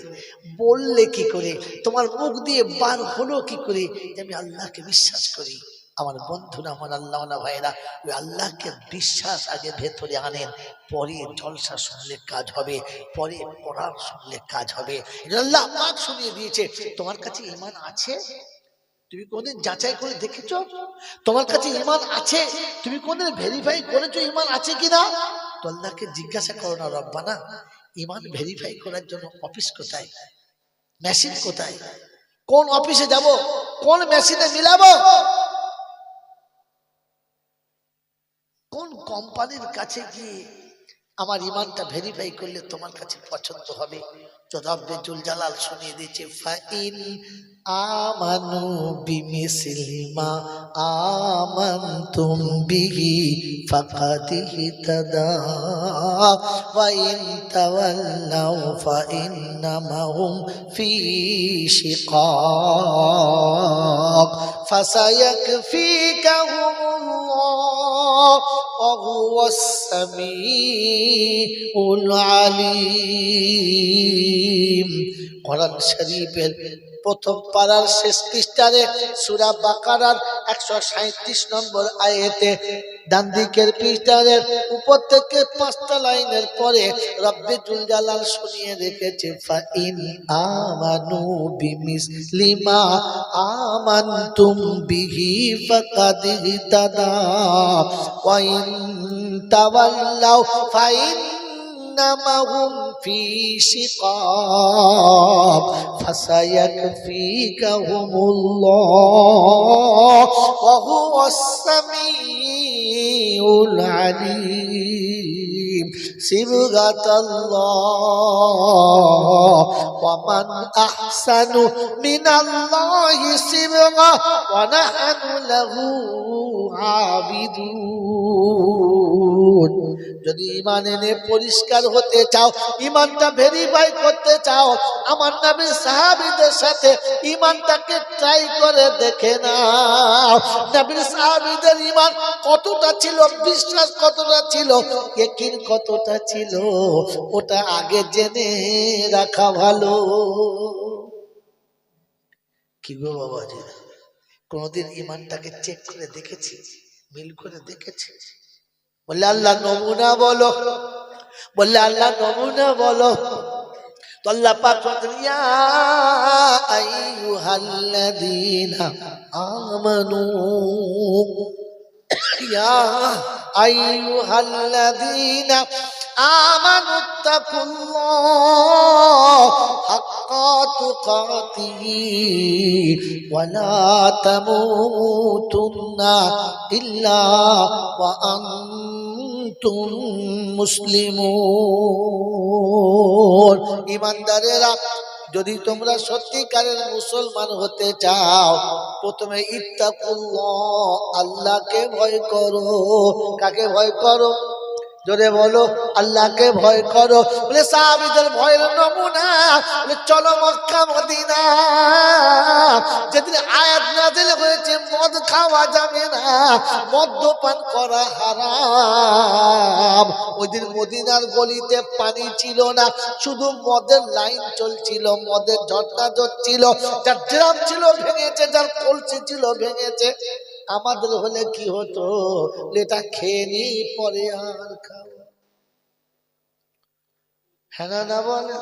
বললে কি করে, তোমার মুখ দিয়ে বার হলো কি করে যে আমি আল্লাহকে বিশ্বাস করি? আমার বন্ধুরা, আমার আল্লাহওয়ালা ভাইরা, ওই আল্লাহকে বিশ্বাস আগে ভেতরে আনেন, পরে জলসা শুনলে কাজ হবে, পরে কোরআন শুনলে কাজ হবে। আল্লাহ পাক শুনিয়ে দিয়েছে, তোমার কাছে ঈমান আছে? তুমি কোনদিন যাচাই করে দেখেছো? তোমার কাছে ঈমান আছে? তুমি কোনদিন ভেরিফাই করেছো ঈমান আছে কিনা? তো আল্লাহকে জিজ্ঞাসা করো না, রব্বানা ঈমান ভেরিফাই করার জন্য অফিস কোথায়, মেশিন কোথায়, কোন অফিসে যাব, কোন মেশিনে মিলাবো, কোন কোম্পানির কাছে গিয়ে আমার ঈমানটা ভেরিফাই করলে তোমার কাছে পছন্দ হবে? রব্বে জুল জালাল শুনিয়ে দিয়েছে, ফাইন আমানু বিমিসলি মা আমানতুম বিহি ফাকাদ ইহতাদাও ওয়া ইন তাওয়াল্লাউ ফাইন্নামা হুম ফি শিকাক ফাসায়াকফিকাহুমুল্লাহ ওয়া হুয়াস সামিউল আলিম। কোরআন শরীফের প্রথম পারার শেষ পৃষ্ঠারে সূরা বাকারার 137 নম্বর আয়াতে ডান দিকের পৃষ্ঠারে উপর থেকে 5টা লাইনের পরে রব্বে জুল জালাল শুনিয়ে রেখেছে, ফাইন আমানু বিমিসলি মা আমানতুম বিহি ফাকাদ ইহতাদাও ওয়া ইন তাওয়াল্লাউ ফাইন্নামা হুম ফি শিকাক ফাসায়াকফিকাহুমুল্লাহ ওয়া হুয়াস সামিউল আলিম। সিবগাতাল্লাহ ওয়া মান আহসানু মিনাল্লাহি সিবগা ওয়া নাহনু লাহু আবিদুন। যদি ঈমান এনে পরিষ্কার হতে চাও, ঈমানটা ভেরিফাই করতে চাও, আমার নবীর সাহাবীদের সাথে ঈমানটাকে ট্রাই করে দেখে নাও। নবীর সাহাবীদের ঈমান কতটা ছিল, বিশ্বাস কতটা ছিল, ইয়াকিন কতটা ছিল, ওটা আগে জেনে রাখা ভালো। কি গো বাবাজি, কোনদিন ঈমানটাকে চেক করে দেখেছি, মিল করে দেখেছি? বললে আল্লাহ নমুনা বলো, বললে আল্লাহ নমুনা বলো। তো আল্লাহ পাক বলেন, ইয়া আইয়ুহাল্লাযীনা আমানু, ইয়া আইয়ুহাল্লাযীনা আমানু তাকুল্লাহ হাক্কা তুকাতিহি ওয়া লা তামুতুন্না ইল্লা ওয়া আনতুম মুসলিমুন। ঈমানদারেরা, যদি তোমরা সত্যিকারের মুসলমান হতে চাও, প্রথমে ইত্তাকুল্লাহ, আল্লাহকে ভয় করো। কাকে ভয় করো? জোরে বলো, আল্লাহকে ভয় করো। বলে সাহাবীদের ভয়ের নমুনা, বলে চলো মক্কা মদিনা। যেদিন আয়াত নাযিল হয়েছে মদ খাওয়া যাবে না, মদ্যপান করা হারাম, ওই দিন মদিনার গলিতে পানি ছিল না, শুধু মদের লাইন চলছিল, মদের ঝর্ণা ঝরছিল। যার ড্রাম ছিল ভেঙেছে, যার কলসি ছিল ভেঙেছে। আমাদের হলে কি হতো, এটা খেয়ে নি পরে আর খাবো, হ্যাঁ না বলে?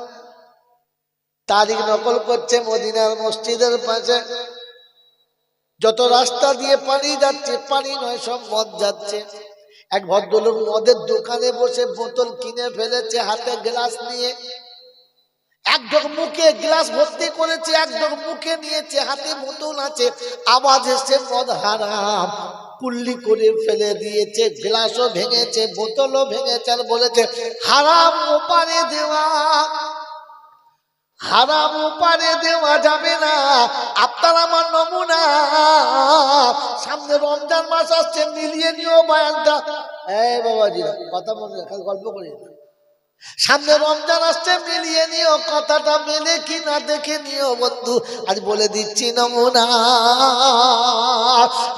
তারিখ নকল করছে মদিনার মসজিদের পাশে, যত রাস্তা দিয়ে পানি যাচ্ছে, পানি নয় সব মদ যাচ্ছে। এক ভদ্রলোক মদের দোকানে বসে বোতল কিনে ফেলেছে, হাতে গ্লাস নিয়ে এক ঢোক মুখে গ্লাস ভর্তি করেছে, এক ঢোক মুখে নিয়েছে, হাতে বোতল আছে, আওয়াজ এসে মদ হারাম, কুল্লি করে ফেলে দিয়েছে, গ্লাসও ভেঙেছে, বোতলও ভেঙেছে, আর বলেছে হারাম ওপারে দেওয়া, হারাম ওপারে দেওয়া যাবে না। আপনার আমার নমুনা। সামনে রমজান মাস আসছে, মিলিয়ে নিও বয়ানটা। এই বাবাজি কথা মনে রাখা, গল্প করি না। সামনে রমজান আসছে, মিলিয়ে নিও, কথাটা মেলে কি না দেখে নিও বন্ধু। আজ বলে দিচ্ছি নমুনা।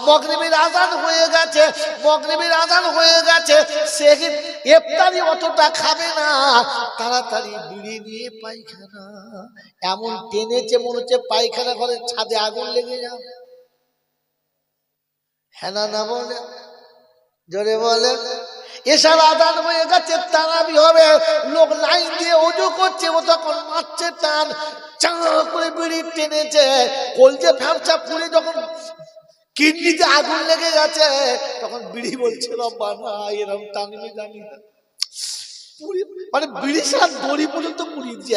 মাগরিবের আযান হয়ে গেছে, মাগরিবের আজান হয়ে গেছে, সে ইফতারি অতটা খাবে না, তাড়াতাড়ি বিড়ি নিয়ে পায়খানা। এমন টেনেছে মনে হচ্ছে পায়খানা ঘরের ছাদে আগুন লেগে যাবে। হ্যাঁ না বলে, জোরে বলে। এসার আজান হয়ে গেছে, তারাবি হবে, লোক লাইন দিয়ে ওযু করছে, ও তখন মারছে টান, চা করে বিড়ি টেনেছে, কলজে ফ্যাপসা পুড়ে যখন কিডনিতে আগুন লেগে গেছে, তখন বিড়ি বলছে রব্বানা এরকম টানবি জানি না, মানে বিড়ি সারা দড়ি পর্যন্ত পুড়িয়ে দিচ্ছে।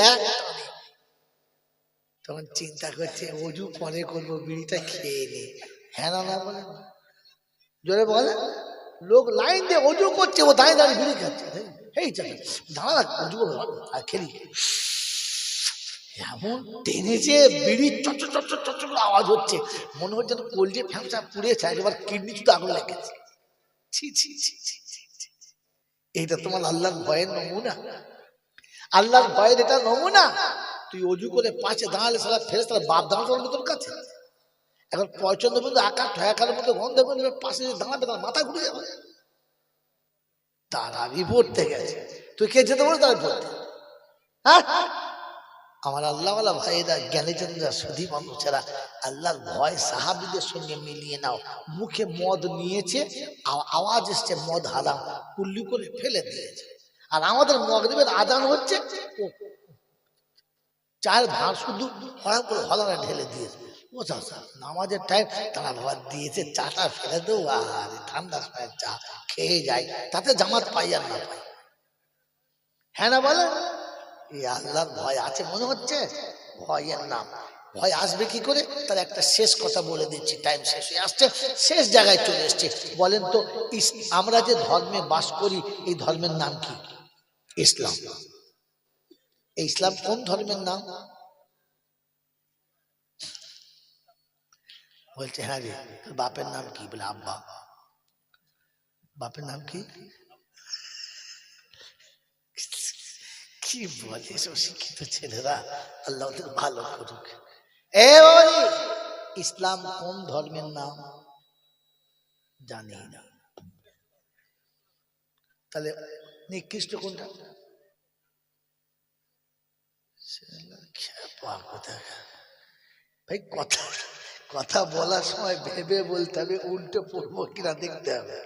তখন চিন্তা করছে ওযু পরে করবো, বিড়িটা খেয়ে নি। হ্যাঁ না বলে, জোরে বলে। লোক লাইন দিয়ে ওযু করছে, ও দাঁড়িয়ে দাঁড়িয়ে বিড়ি খাচ্ছে। এই দাঁড়া ওযু করবো আর খেলি। এমন টেনেছে বিড়ি চট চট চট করে আওয়াজ হচ্ছে, মনে হচ্ছে তো কলজে ফ্যাপসা পুড়েছে, একবার কিডনি শুধু আগুন লেগেছে। ছি ছি ছি ছি ছি, এইটা তোমার আল্লাহর ভয়ের নমুনা? আল্লাহর ভয়ের এটা নমুনা? তুই ওযু করে পাশে দাঁড়ালে সারা ফেরেশতারা বাপ দাঁড়ানোর তোর কাছে। এখন পয়চন্দ্র বিন্দু আকার ঠয়াকার মতো গন্ধ করবে, পাশে দাঁড়াবে, তার মাথা ঘুরে যাবে। তারাবি পড়তে গেছে, তুই কে যেতে পারো তারাবি পড়তে? হ্যাঁ, আমার আল্লাহওয়ালা ভাইরা, জ্ঞানীজনরা, সুধী মানুষেরা, আল্লাহর ভয় সাহাবীদের সঙ্গে মিলিয়ে নাও। মুখে মদ নিয়েছে, আওয়াজ এসছে মদ হারাম, কুল্লি করে ফেলে দিয়েছে। আর আমাদের মাগরিবের আজান হচ্ছে, চায়ের ভাত শুধু হরাম করে হলানা ঢেলে দিয়েছে। ও চাচা নামাজের টাইম, তারা ভাত দিয়েছে, চাটা ফেলে দেও, আর ঠান্ডা সময় চা খেয়ে যায়, তাতে জামাত পাই আর না পাই। হ্যাঁ না বলে? এই আল্লাহর ভয় আছে মনে হচ্ছে? ভয়ের নাম। ভয় আসবে কি করে? তার একটা শেষ কথা বলে দিচ্ছি, টাইম শেষ হয়ে আসছে, শেষ জায়গায় চলে এসছে। বলেন তো, আমরা যে ধর্মে বাস করি, এই ধর্মের নাম কি? ইসলাম। এই ইসলাম কোন ধর্মের নাম? বলছে হ্যাঁ রে, বাপের নাম কি? বলে আব্বা। বাপের নাম কি? কি বলে সব শিক্ষিত ছেলেরা, আল্লাহ ওদের ভালো করুক। ইসলাম কোন ধর্মের নাম? জানি না। তাহলে নিকৃষ্ট কোনটা? ভাই কথা বলার সময় ভেবে বলতে হবে, উল্টো পড়বো কিনা দেখতে হবে।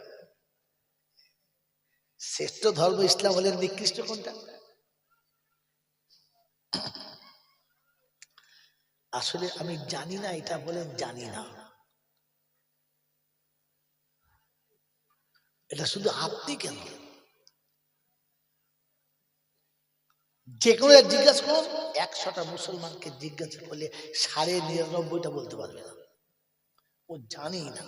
শ্রেষ্ঠ ধর্ম ইসলাম হলে নিকৃষ্ট কোনটা? আসলে আমি জানি না, এটা বলেন জানি না। এটা শুধু আপনি কেন, যে কোনো জিজ্ঞাসা করুন, 100টা মুসলমানকে জিজ্ঞাসা করলে 99.5টা বলতে পারবে না, ও জানি না।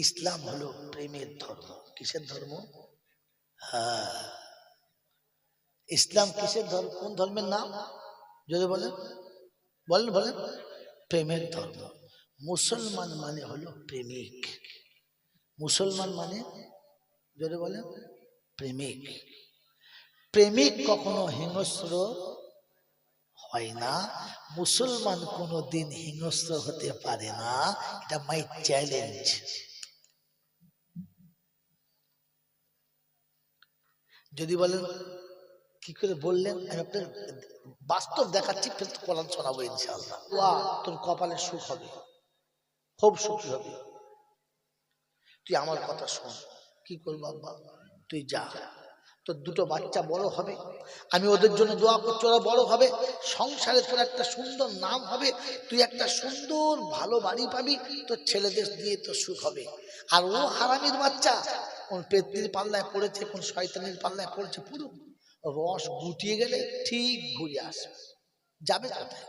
ইসলাম হলো প্রেমের ধর্ম। কিসের ধর্ম? হ্যাঁ, ইসলাম কিসের ধর্ম? কোন ধর্মের নাম যদি বলেন? বলেন বলেন। প্রেমের ধর্ম। মুসলমান মানে হলো প্রেমিক। মুসলমান মানে যদি বলেন প্রেমিক। প্রেমিক কখনো হিংস্র হয় না, মুসলমান কোনোদিন হিংস্র হতে পারে না। এটা মাই চ্যালেঞ্জ। যদি বলেন কি করে বললেন, আমি আপনার বাস্তব দেখাচ্ছি, ফের তো কোরআন শোনাবো ইনশাআল্লাহ। তোর কপালে সুখ হবে, খুব সুখী হবে। তুই আমার কথা শোন। কি করবো আব্বা? তুই যা, তোর দুটো বাচ্চা বড় হবে, আমি ওদের জন্য দোয়া করছি, ওরা বড় হবে, সংসারে তোর একটা সুন্দর নাম হবে, তুই একটা সুন্দর ভালো বাড়ি পাবি, তোর ছেলেদের দিয়ে তোর সুখ হবে। আর ও হারামির বাচ্চা কোন পেত্নির পাল্লায় পড়েছে, কোন শয়তানির পাল্লায় পড়েছে, পুরো রস গুটিয়ে গেলে ঠিক ঘুরে আসবে। যাবে কোথায়?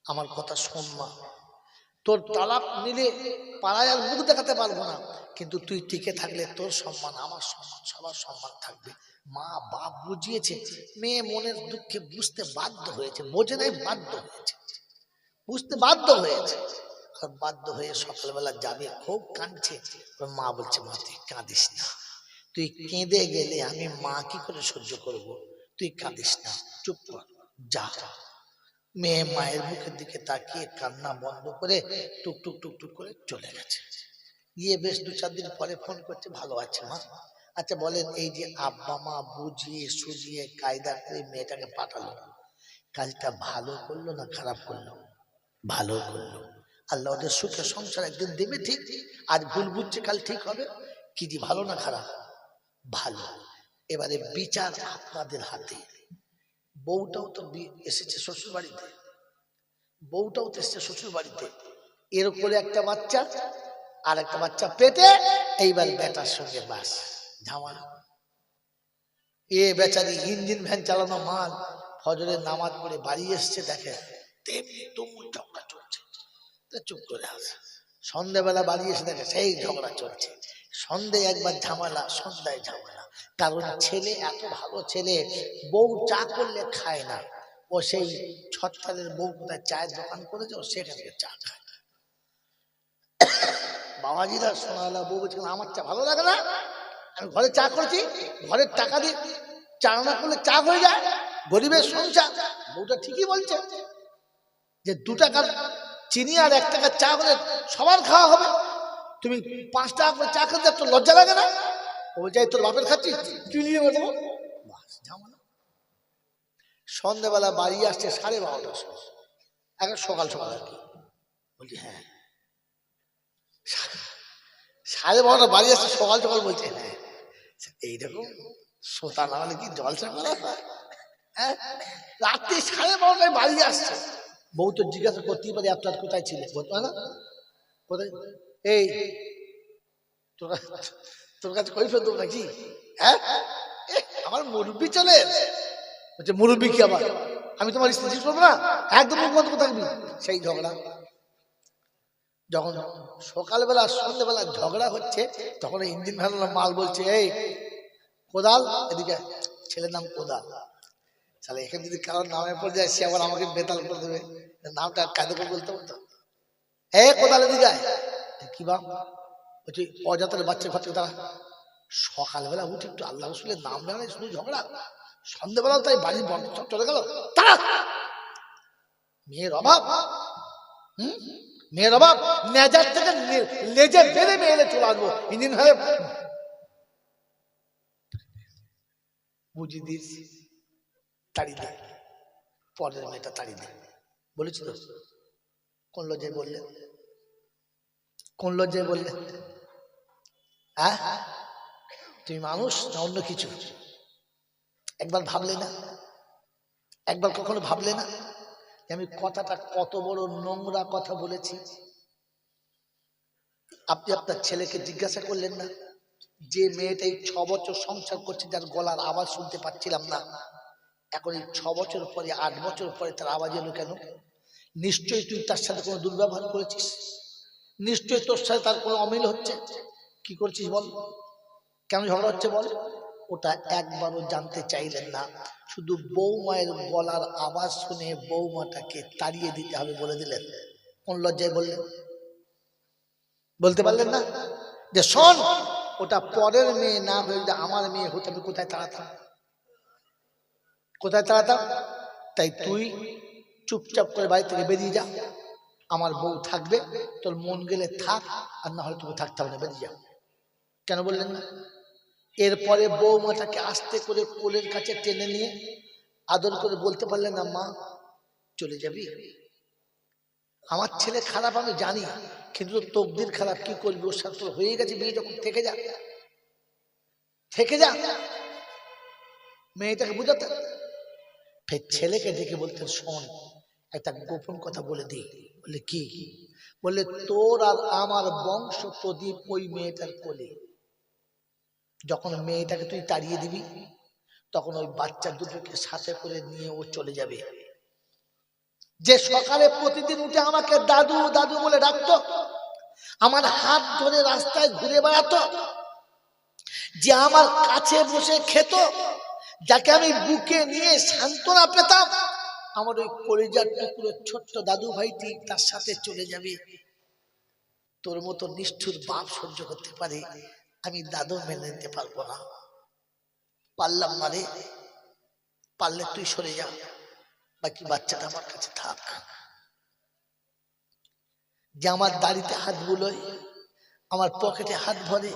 আমার কথা শোন মা, তোর তালাক নিলে পাড়ায় আর মুখ দেখাতে পারবো না, কিন্তু তুই টিকে থাকলে তোর সম্মান, আমার সম্মান, সবার সম্মান থাকবে। মা বাপ বুঝিয়েছে, মেয়ে মনের দুঃখে বুঝতে বাধ্য হয়েছে, বোঝে নাই, বাধ্য হয়েছে, বুঝতে বাধ্য হয়েছে। আর বাধ্য হয়ে সকালবেলা যাবে, খুব কাঁদছে। মা বলছে, মা তুই কাঁদিস না, তুই কেঁদে গেলে আমি মা কি করে সহ্য করব, তুই কাঁদিস না, চুপ কর, যা মেয়ে মায়ের মুখের দিকে তাকিয়ে কান্না বন্ধ করে টুকটুক টুকটুক করে চলে গেছে। গিয়ে বেশ 2-4 দিন পরে ফোন করছে, ভালো আছে মা? আচ্ছা বলেন, এই যে আব্বা মা বুঝিয়ে সুঝিয়ে কায়দা করে মেয়েটাকে পাঠালো, কাজটা ভালো করলো না খারাপ করলো? ভালো করলো। আল্লাহ ওদের সুখে সংসার একদিন দেবে ঠিক। আজ ভুল বুঝছে, কাল ঠিক হবে। কি যে ভালো না খারাপ? ভালো। এবারে বিচার আপনাদের হাতে। বউটাও তো এসেছে শ্বশুর বাড়িতে, বউটাও তো এসেছে শ্বশুর বাড়িতে। এর উপরে একটা বাচ্চা, আর একটা বাচ্চা পেটে। এইবার বেটার সঙ্গে বাস ঝামেলা। এ বেচারি ইঞ্জিন ভ্যান চালানো মাল, ফজরের নামাজ পড়ে বাড়ি এসছে, দেখে তেমনি তুমুল ঝগড়া চলছে। চুপ করে আছে। সন্ধ্যাবেলা বাড়ি এসে দেখে সেই ঝগড়া চলছে। সন্ধ্যে একবার ঝামেলা, সন্ধ্যায় ঝামেলা। কারণ ছেলে এত ভালো ছেলে, বউ চা করলে খায় না। ও সেই ছত্তালের বউ কোথায় চায়ের দোকান করেছে, ও সেখানে চা খায়। বাবাজিরা শোনালা, বউ বলছে আমার চা ভালো লাগে না, আমি ঘরে চা করেছি, ঘরের টাকা দিয়ে চা না করলে চা হয়ে যায়, গরিবের সংসার। বউটা ঠিকই বলছে যে 2 টাকার চিনি আর 1 টাকার চা হলে সবার খাওয়া হবে, তুমি 5 টাকা করে চা খেতে একটু লজ্জা লাগে না? ও যাই তোর বাপের খাচ্ছি, চিনিয়ে দেবো। সন্ধ্যাবেলা বাড়ি আসছে 12:30টার সময়, এখন সকাল সকাল আর কি। বলছি হ্যাঁ 12:30 বাড়ি আসছে সকাল সকাল, বলছে হ্যাঁ এইরকম সোতা না হলে কি জলসা করা হয়? হ্যাঁ, রাত্রি 12:30টায় বাড়ি আসছে। বউ তো জিজ্ঞাসা করতেই পারে আপনার কোথায় ছিলে, বলতো না কোথায়, এই তোর কাছে কই ফেলতো নাকি? হ্যাঁ, আমার মুরব্বি চলে বলছে, মুরব্বি কি আবার? আমি তোমার স্ত্রী করবো না, একদম মুখ বন্ধ থাকবি। সেই ঝগড়া। যখন সকালবেলা সন্ধ্যেবেলা ঝগড়া হচ্ছে, তখন ইঞ্জিন ভ্যান মাল বলছে, এই কোদাল এদিকে, ছেলের নাম কোদাল। তাহলে এখানে যদি কারোর নামের পর যায়, সে আবার আমাকে বেতাল করে দেবে, নামটা কায়দা করে বলতে বলতো, এ কোদাল এদিকে। কি বাপ বলছি, অজাতের বাচ্চা ফাচ্চা তারা সকালবেলা উঠে একটু আল্লাহ রসুলের নাম নেওয়া, শুধু ঝগড়া। সন্ধ্যেবেলাও তাই বাড়ির বন্ধ চলে গেল। তারা মেয়ের অভাব, মেয়ের অভাব, নেজার থেকে লেজে বেড়ে মেয়েলে চলে আসবো, ইঞ্জিন হয়ে বুঝিয়ে দিয়েছি, তাড়িয়ে দেয়। পরের মেয়েটা তাড়িয়ে দেয় বলেছি তো। কোন লজ্জায় বললেন? কোন লজ্জায় বললেন? হ্যাঁ, তুমি মানুষ না অন্য কিছু? একবার ভাবলে না? একবার কখনো ভাবলে না আমি কথাটা কত বড় নোংরা কথা বলেছি? আপনি আপনার ছেলেকে জিজ্ঞাসা করলেন না, যে মেয়েটাই 6 বছর সংসার করছে, যার গলার আওয়াজ শুনতে পাচ্ছিলাম না, এখন এই 6 বছর পরে 8 বছর পরে তার আওয়াজ এলো কেন? নিশ্চয়ই তুই তার সাথে কোনো দুর্ব্যবহার করেছিস, নিশ্চয়ই তোর সাথে তার কোনো অমিল হচ্ছে। কি করছিস বল, কেন ঝগড়া হচ্ছে বল? ওটা একবারও জানতে চাইলেন না, শুধু বৌমায়ের গলার আওয়াজ শুনে বৌমাটাকে তাড়িয়ে দিতে হবে বলে দিলেন। কোন লজ্জায় বললেন? বলতে পারলেন না যে শোন, ওটা পরের মেয়ে না হয়ে যদি আমার মেয়ে হতো, আমি কোথায় তাড়াতাম, কোথায় তাড়াতাম? তাই তুই চুপচাপ করে বাড়ি থেকে বেরিয়ে যা, আমার বউ থাকবে, তোর মন গেলে থাক, আর না হলে তোকে থাকতে হবে না, বেরিয়ে যা। কেন বললেন না? এরপরে বৌমাটাকে আস্তে করে কোলের কাছে টেনে নিয়ে আদর করে বলতে পারলেন না, মা চলে যাবি? আমার ছেলে খারাপ আমি জানি, কিন্তু তকদির খারাপ, কি করবি, ওর সাথে হয়ে গেছে বিয়ে, যখন থেকে যা, থেকে যা। মেয়েটাকে বুঝাতে, ফের ছেলেকে ডেকে বলতেন, শোন একটা গোপন কথা বলে দিই। বলে কি? বললে তোর আর আমার বংশ প্রদীপ ওই মেয়েটার কোলে। যখন মেয়েটাকে তুই তাড়িয়ে দিবি, তখন ওই বাচ্চা দুটোকে সাথে করে নিয়ে ও চলে যাবে। যে সকালে প্রতিদিন উঠে আমাকে দাদু দাদু বলে ডাকতো, আমার হাত ধরে রাস্তায় ঘুরে বেড়াতো, যে আমার কাছে বসে খেত, যাকে আমি বুকে নিয়ে সান্ত্বনা পেতাম, আমার ওই কলিজার টুকরো ছোট্ট দাদু ভাইটি তার সাথে চলে যাবে। তোর মতো নিষ্ঠুর বাপ সহ্য করতে পারে, আমি দাদু মেনে নিতে পারবো না। পারলাম না রে, পারলে তুই সরে যা, বাকি বাচ্চাটা আমার কাছে থাক। যে আমার দাড়িতে হাত বুলোয়, আমার পকেটে হাত ভরে,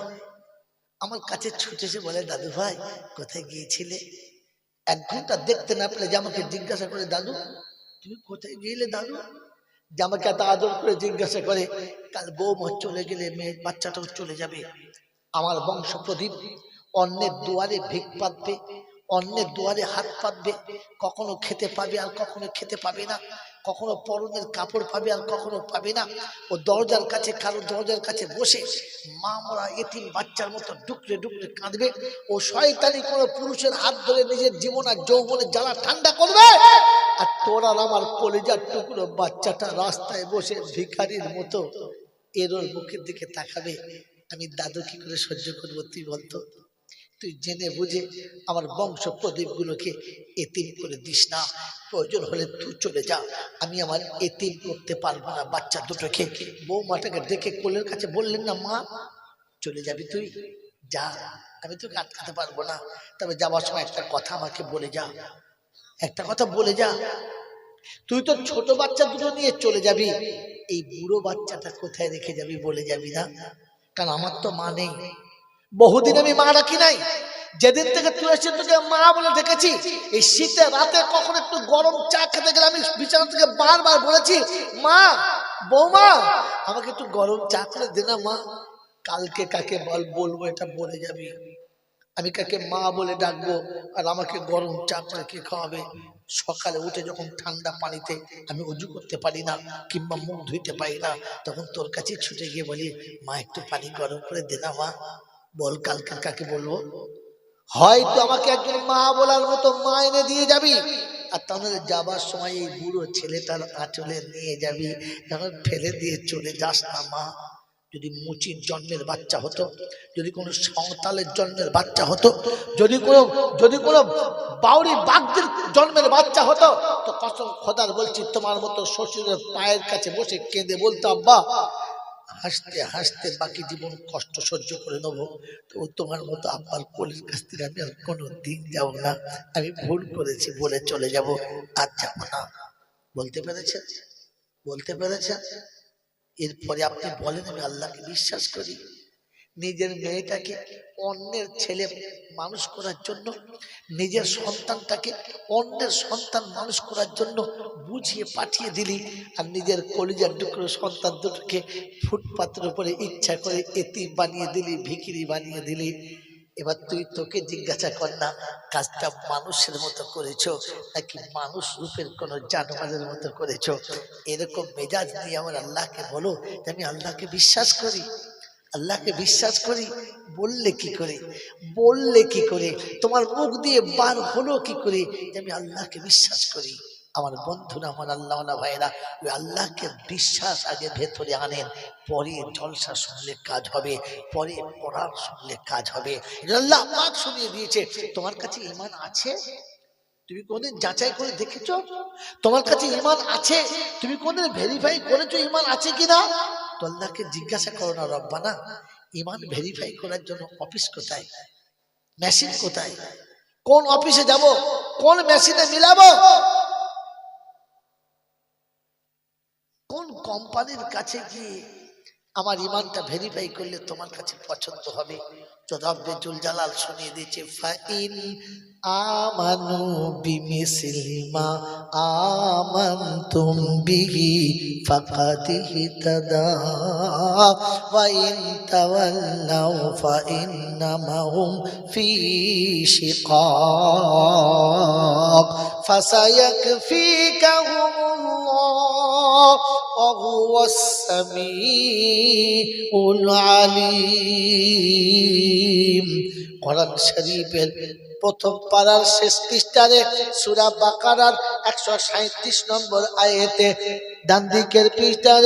আমার কাছে ছুটে এসে বলে দাদু ভাই কোথায় গিয়েছিলে? 1 ঘন্টা দেখতে না পেলে যে আমাকে জিজ্ঞাসা করে দাদু তুমি কোথায় গিয়েছিলে দাদু, যে আমাকে এত আদর করে জিজ্ঞাসা করে। কাল বৌমা চলে গেলে মেয়ে বাচ্চাটাও চলে যাবে। আমার বংশ প্রদীপ অন্যের দুয়ারে ভিক পাতবে, অন্যের দুয়ারে হাত পাতবে, কখনো খেতে পাবে আর কখনো খেতে পাবে না, কখনো পরনের কাপড় পাবে আর কখনো পাবে না। ও দরজার কাছে, কারো দরজার কাছে বসে মা মরা এতিম বাচ্চার মতো ডুকরে ডুকরে কাঁদবে। ও শয়তানি কোনো পুরুষের হাত ধরে নিজের জীবন আর যৌবনের জ্বালা ঠান্ডা করবে। আর তোর আর আমার কলিজার টুকরো বাচ্চাটা রাস্তায় বসে ভিখারির মতো এর ওর মুখের দিকে তাকাবে। আমি দাদু কি করে সহ্য করবো তুই বলতো? তুই জেনে বুঝে আমার বংশ প্রদীপ গুলোকে এতিম করে দিস না। প্রয়োজন হলে তুই চলে যা, আমি আমার এতিম করতে পারবো না বাচ্চা দুটোকে। বৌমাটাকে ডেকে কোলের কাছে বললেন না মা চলে যাবি তুই, যা, আমি তোকে আটকাতে পারবো না। তবে যাওয়ার সময় একটা কথা আমাকে বলে যা, একটা কথা বলে যা। তুই তো ছোট বাচ্চা দুটো নিয়ে চলে যাবি, এই বুড়ো বাচ্চাটা কোথায় রেখে যাবি বলে যাবি না? কারণ আমার তো মা নেই, বহুদিন আমি মা রাখি নাই। যেদিন থেকে তুই এসে তোকে মা বলে ডেকেছি, এই শীতে রাতে কখন একটু গরম চা খেতে গেলে আমি বিছানা থেকে বারবার বলেছি মা, বৌমা আমাকে একটু গরম চা করে দে না মা। কালকে কাকে বলবো এটা বলে যাবি, আমি কাকে মা বলে ডাকবো আর আমাকে গরম চা করে কে খাওয়াবে? সকালে উঠে যখন ঠান্ডা পানিতে আমি উজু করতে পারি না কিংবা মুখ ধুইতে পারি না, তখন তোর কাছে ছুটে গিয়ে বলি মা একটু পানি গরম করে দে না মা। বল কালকে কাকে বলবো? হয়তো আমাকে একজন মা বলার মতো মা এনে দিয়ে যাবি, আর তাহলে যাবার সময় এই বুড়ো ছেলেটার আঁচলে নিয়ে যাবি, এখন ফেলে দিয়ে চলে যাস না মা। যদি মুচির জন্মের বাচ্চা হতো, যদি কোনো সংতালের জন্মের বাচ্চা হতো, যদি কোনো বাউরি বাগদের জন্মের বাচ্চা হতো, তো কসম খোদার বলছি তোমার মতো শ্বশুরের পায়ের কাছে বসে কেঁদে বলতাম বা হাসতে হাসতে বাকি জীবন কষ্ট সহ্য করে নেবো। তো তোমার মতো আব্বার কোলের কাছ থেকে আমি আর কোনো দিন যাবো না, আমি ভুল করেছি বলে চলে যাব, আর যাবো না। বলতে পেরেছেন? বলতে পেরেছেন? এরপরে আপনি বলেন আমি আল্লাহকে বিশ্বাস করি। নিজের মেয়েটাকে অন্যের ছেলে মানুষ করার জন্য, নিজের সন্তানটাকে অন্যের সন্তান মানুষ করার জন্য বুঝিয়ে পাঠিয়ে দিলি, আর নিজের কলিজার টুকরো সন্তান দুটোকে ফুটপাতের উপরে ইচ্ছা করে এতিম বানিয়ে দিলি, ভিখিরি বানিয়ে দিলি। এবার তুই তোকে জিজ্ঞাসা কর না কাজটা মানুষের মতো করেছো নাকি মানুষ রূপের কোন জানোয়ারের মতো করেছো? এরকম মেজাজ নিয়ে আমার আল্লাহকে বলো যে আমি আল্লাহকে বিশ্বাস করি, আল্লাহকে বিশ্বাস করি। বললে কি করে, বললে কি করে, তোমার মুখ দিয়ে বার হলো কি করে যে আমি আল্লাহকে বিশ্বাস করি? আমার বন্ধুরা, আমার আল্লাহওয়ালা ভাইরা, ওই আল্লাহকে বিশ্বাস আগে ভেতরে আনেন, পরে জলসা শুনলে কাজ হবে, পরে পড়ার শুনলে কাজ হবে। আল্লাহ পাক শুনিয়ে দিয়েছে তোমার কাছে ঈমান আছে, তুমি কোনদিন যাচাই করে দেখেছো? তোমার কাছে ঈমান আছে, তুমি কোনদিন ভেরিফাই করেছো ঈমান আছে কিনা? তো আল্লাহকে জিজ্ঞাসা করো না রব্বানা ঈমান ভেরিফাই করার জন্য অফিস কোথায়, মেশিন কোথায়, কোন অফিসে যাব, কোন মেশিনে মিলাবো, কোন কোম্পানির কাছে গিয়ে আমার ঈমানটা ভেরিফাই করলে তোমার কাছে পছন্দ হবে? তো রব্বে জুল জালাল শুনিয়ে দিয়েছে ফাইন আমানু বিমিসলি মা আমানতুম বিহি ফাকাদ ইহতাদা ওয়া ইন তাওয়াল্লাউ ফাইন্নামা হুম ফি শিকাক ফাসায়াকফিকাহুমুল্লাহ ওয়া হুয়াস সামিউল আলিম। কোরআন শরীফের প্রথম পারার শেষ পৃষ্ঠারে সূরা বাকারার 137 নম্বর আয়াতে ডান দিকের পৃষ্ঠার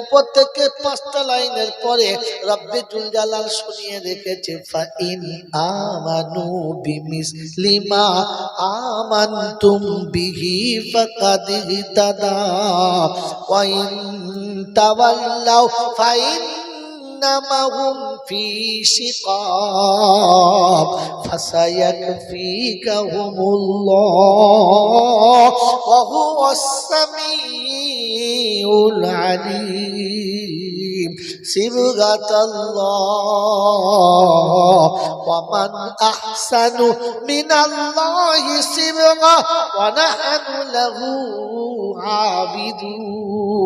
উপর থেকে 5টা লাইনের পরে রব্বে জুল জালাল শুনিয়ে রেখেছে ফাইন আমানু বিমিসলি মা আমানতুম বিহি ফাকাদ ইহতাদা ওয়া ইন তাওয়াল্লাউ ফাইন إنما هم في شقاق فسيكفيكهم الله وهو السميع العليم صبغة الله ومن أحسن من الله صبغة ونحن له عابدون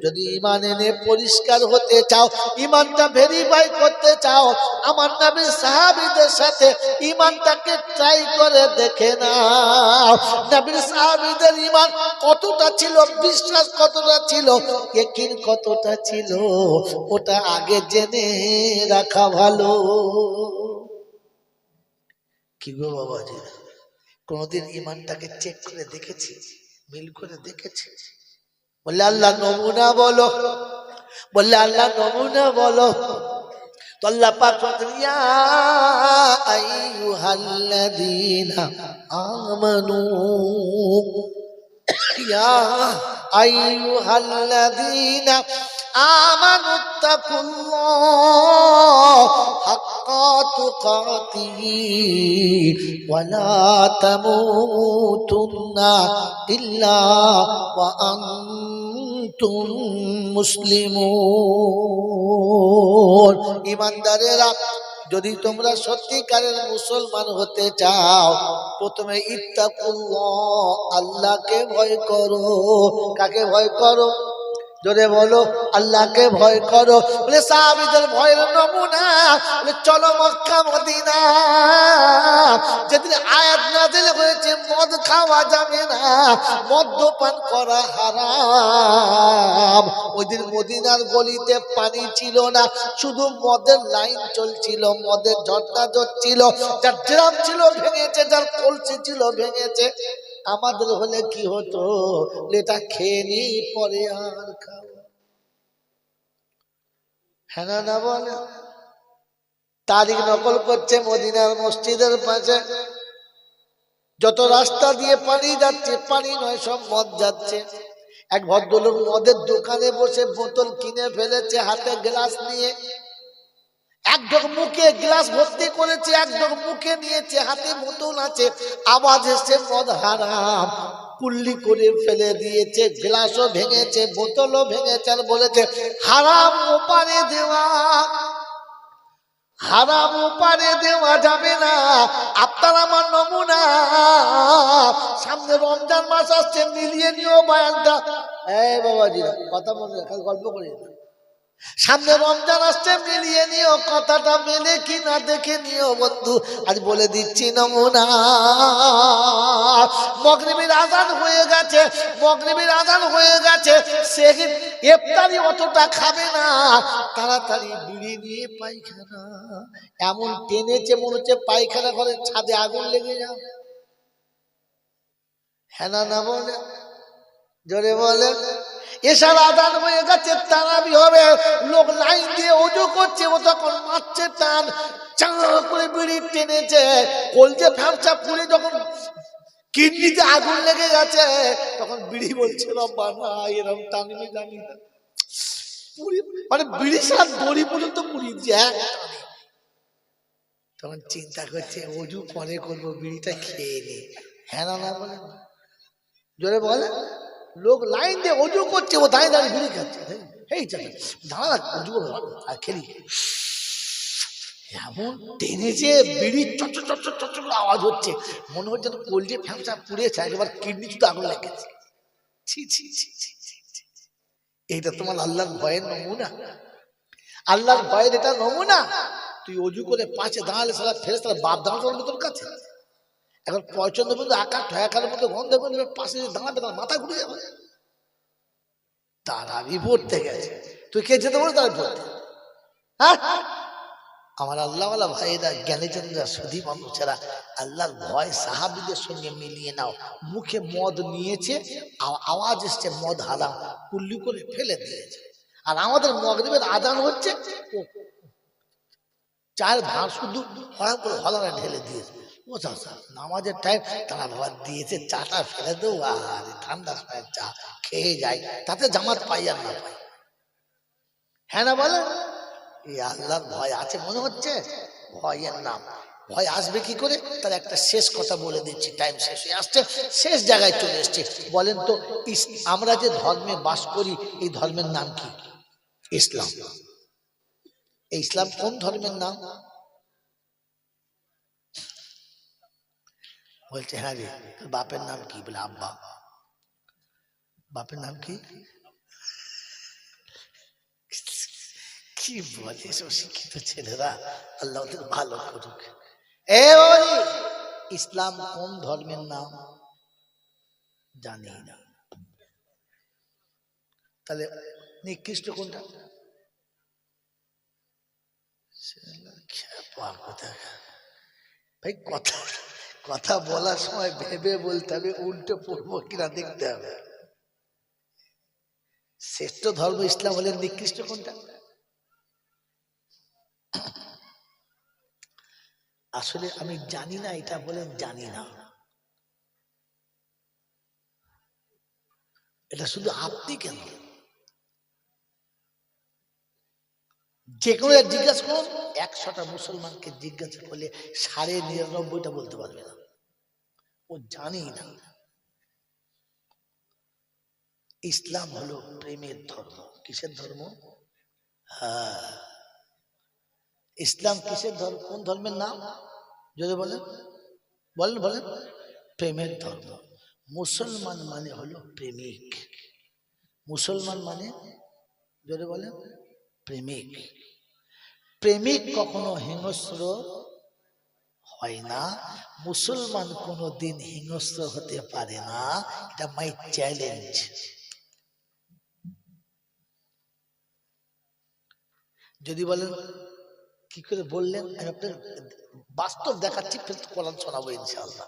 যদি ঈমান এনে পরিষ্কার হতে চাও, ঈমানটা ভেরিফাই করতে চাও, আমার নবীর সাহাবীদের সাথে ঈমানটাকে ট্রাই করে দেখে নাও। নবীর সাহাবীদের ঈমান কতটা ছিল, বিশ্বাস কতটা ছিল, ইয়াকিন কতটা ছিল, ওটা আগে জেনে রাখা ভালো। কি গো বাবাজি, কোনদিন ঈমানটাকে চেক করে দেখেছি, মিল করে দেখেছি? বললে আল্লাহ নমুনা বলো, বললে আল্লাহ নমুনা বলো। তো আল্লাহ পাক বলেন ইয়া আইয়ুহাল্লাযীনা আমানু, ইয়া আইয়ুহাল্লাযীনা আমানু তাকুল্লাহ হাক্কা তুকাতিহি ওয়া লা তামুতুন্না ইল্লা ওয়া আনতুম মুসলিমুন। ঈমানদারেরা, যদি তোমরা সত্যিকারের মুসলমান হতে চাও, প্রথমে ইত্তাকুল্লাহ, আল্লাহকে ভয় করো। কাকে ভয় করো? জোরে বলো, আল্লাহকে ভয় করো। বলে সাহাবীদের ভয়ের নমুনা, বলে চলো মক্কা মদিনা। যেদিন আয়াত নাযিল হয়েছে মদ খাওয়া যাবে না, মদ্যপান করা হারাম, ওই দিন মদিনার গলিতে পানি ছিল না, শুধু মদের লাইন চলছিল, মদের ঝর্ণা ঝরছিল। যার ড্রাম ছিল ভেঙেছে, যার কলসি ছিল ভেঙেছে। আমাদের হলে কি হতো, এটা খেয়ে নি পরে আর খাবো, হ্যাঁ না বলে? তারিখ নকল করছে মদিনার মসজিদের পাশে, যত রাস্তা দিয়ে পানি যাচ্ছে, পানি নয় সব মদ যাচ্ছে। এক ভদ্রলোক মদের দোকানে বসে বোতল কিনে ফেলেছে, হাতে গ্লাস নিয়ে এক ঢোক মুখে গ্লাস ভর্তি করেছে, এক ঢোক মুখে নিয়েছে, হাতে বোতল আছে, আওয়াজ এসে মদ হারাম, কুল্লি করে ফেলে দিয়েছে, গ্লাসও ভেঙেছে, বোতলও ভেঙেছে, আর বলেছে হারাম ওপারে দেওয়া, হারাম ওপারে দেওয়া যাবে না। আপনার আমার নমুনা। সামনে রমজান মাস আসছে, মিলিয়ে নিও বয়ানটা। এই বাবাজি কথা বলে গল্প করি না, সামনে রমজান আসছে, মিলিয়ে নিও, কথাটা মেলে কি না দেখে নিও বন্ধু। আজ বলে দিচ্ছি নমুনা। মাগরিবের আযান হয়ে গেছে, মাগরিবের আযান হয়ে গেছে, সেহরি ইফতারি অতটা খাবে না, তাড়াতাড়ি বিড়ি নিয়ে পায়খানা। এমন টেনেছে মনে হচ্ছে পায়খানা ঘরের ছাদে আগুন লেগে যাবে, হ্যাঁ না বলে? জোরে বলে। এশার আযান হয়ে গেছে, তারাবি হবে, লোক লাইন দিয়ে ওযু করছে, ও তখন মারছে টান, চাঁ করে বিড়ি টেনেছে, কলজে ফ্যাপসা পুড়ে যখন কিডনিতে আগুন লেগে গেছে, তখন বিড়ি বলছে রব্বানা এরকম টানবি জানি না, মানে বিড়ি সারা দড়ি পর্যন্ত পুড়িয়ে দিচ্ছে এক টানে। তখন চিন্তা করছে ওযু পরে করবো, বিড়িটা খেয়ে নি, হ্যাঁ না বলে? জোরে বলে। লোক লাইন দিয়ে ওযু করছে, ও দাঁড়িয়ে দাঁড়িয়ে বিড়ি খাচ্ছে, এই দাঁড়া ওযু আর খেলি, এমন টেনেছে বিড়ি চট চট চট চট করে আওয়াজ হচ্ছে, মনে হচ্ছে কলজে ফ্যামসা পুড়েছে, একবার কিডনি শুধু আগুন লেগেছে। ছি ছি ছি ছি ছি, এইটা তোমার আল্লাহর ভয়ের নমুনা? আল্লাহর ভয়ের এটা নমুনা? তুই ওযু করে পাশে দাঁড়ালে সারা ফেরেশতারা বাপ দাঁড়ানো তোর কাছে, এখন পয়চন্দ বন্ধু আকার ঠয়াকার মতো গন্ধ করে পাশে দাঁড়াবে, তার মাথা ঘুরে যাবে। তারাবি পড়তে গেছে, তুই কে যেতে বলে তারাবি পড়তে? হ্যাঁ, আমার আল্লাহওয়ালা ভাইরা, জ্ঞানীজনরা, সুধী মানুষেরা, আল্লাহর ভয় সাহাবীদের সঙ্গে মিলিয়ে নাও। মুখে মদ নিয়েছে, আওয়াজ এসছে মদ হারাম, কুল্লি করে ফেলে দিয়েছে। আর আমাদের মাগরিবের আযান হচ্ছে, চার ভাঁড় শুধু হরাম করে হলানা ঢেলে দিয়েছে। ও চাচা নামাজের টাইম, তারা বাবা দিয়েছে, চাটা ফেলে দেবো, আর ঠান্ডা সময় চা খেয়ে যায়, তাতে জামাত পাই আর না পাই, হ্যাঁ না বলেন? এই আল্লাহর ভয় আছে মনে হচ্ছে? ভয়ের নাম। ভয় আসবে কি করে? তার একটা শেষ কথা বলে দিচ্ছি, টাইম শেষ হয়ে আসছে, শেষ জায়গায় চলে এসছে। বলেন তো আমরা যে ধর্মে বাস করি এই ধর্মের নাম কি? ইসলাম। এই ইসলাম কোন ধর্মের নাম? বলছে হ্যাঁ রে, বাপের নাম কি? বলে আব্বা। বাপের নাম কি? কি বলে শিক্ষিত ছেলেরা, আল্লাহ ওদের ভালো করুক। এ বলি, ইসলাম কোন ধর্মের নাম? জানি না। তাহলে নিকৃষ্ট কোনটা? ভাই কথা কথা বলার সময় ভেবে বলতে হবে, উল্টো পড়বো কিনা দেখতে হবে। শ্রেষ্ঠ ধর্ম ইসলাম হলে নিকৃষ্ট কোনটা? আসলে আমি জানি না, এটা বলেন জানি না। এটা শুধু আপনি কেন, যে কোনো জিজ্ঞাসা করুন, 100টা মুসলমানকে জিজ্ঞাসা করলে 99.5টা বলতে পারবে না, ও জানি না। ইসলাম হলো প্রেমের ধর্ম। কিসের ধর্ম? হ্যাঁ, ইসলাম কিসের ধর্ম? কোন ধর্মের নাম যদি বলেন? বলেন বলেন। প্রেমের ধর্ম। মুসলমান মানে হলো প্রেমিক। মুসলমান মানে যদি বলেন প্রেমিক। প্রেমিক কখনো হিংস্র হয় না, মুসলমান কোনোদিন হিংস্র হতে পারে না। এটা মাই চ্যালেঞ্জ। যদি বলেন কি করে বললেন, আমি আপনার বাস্তব দেখাচ্ছি, ফের কোরআন শোনাবো ইনশাআল্লাহ।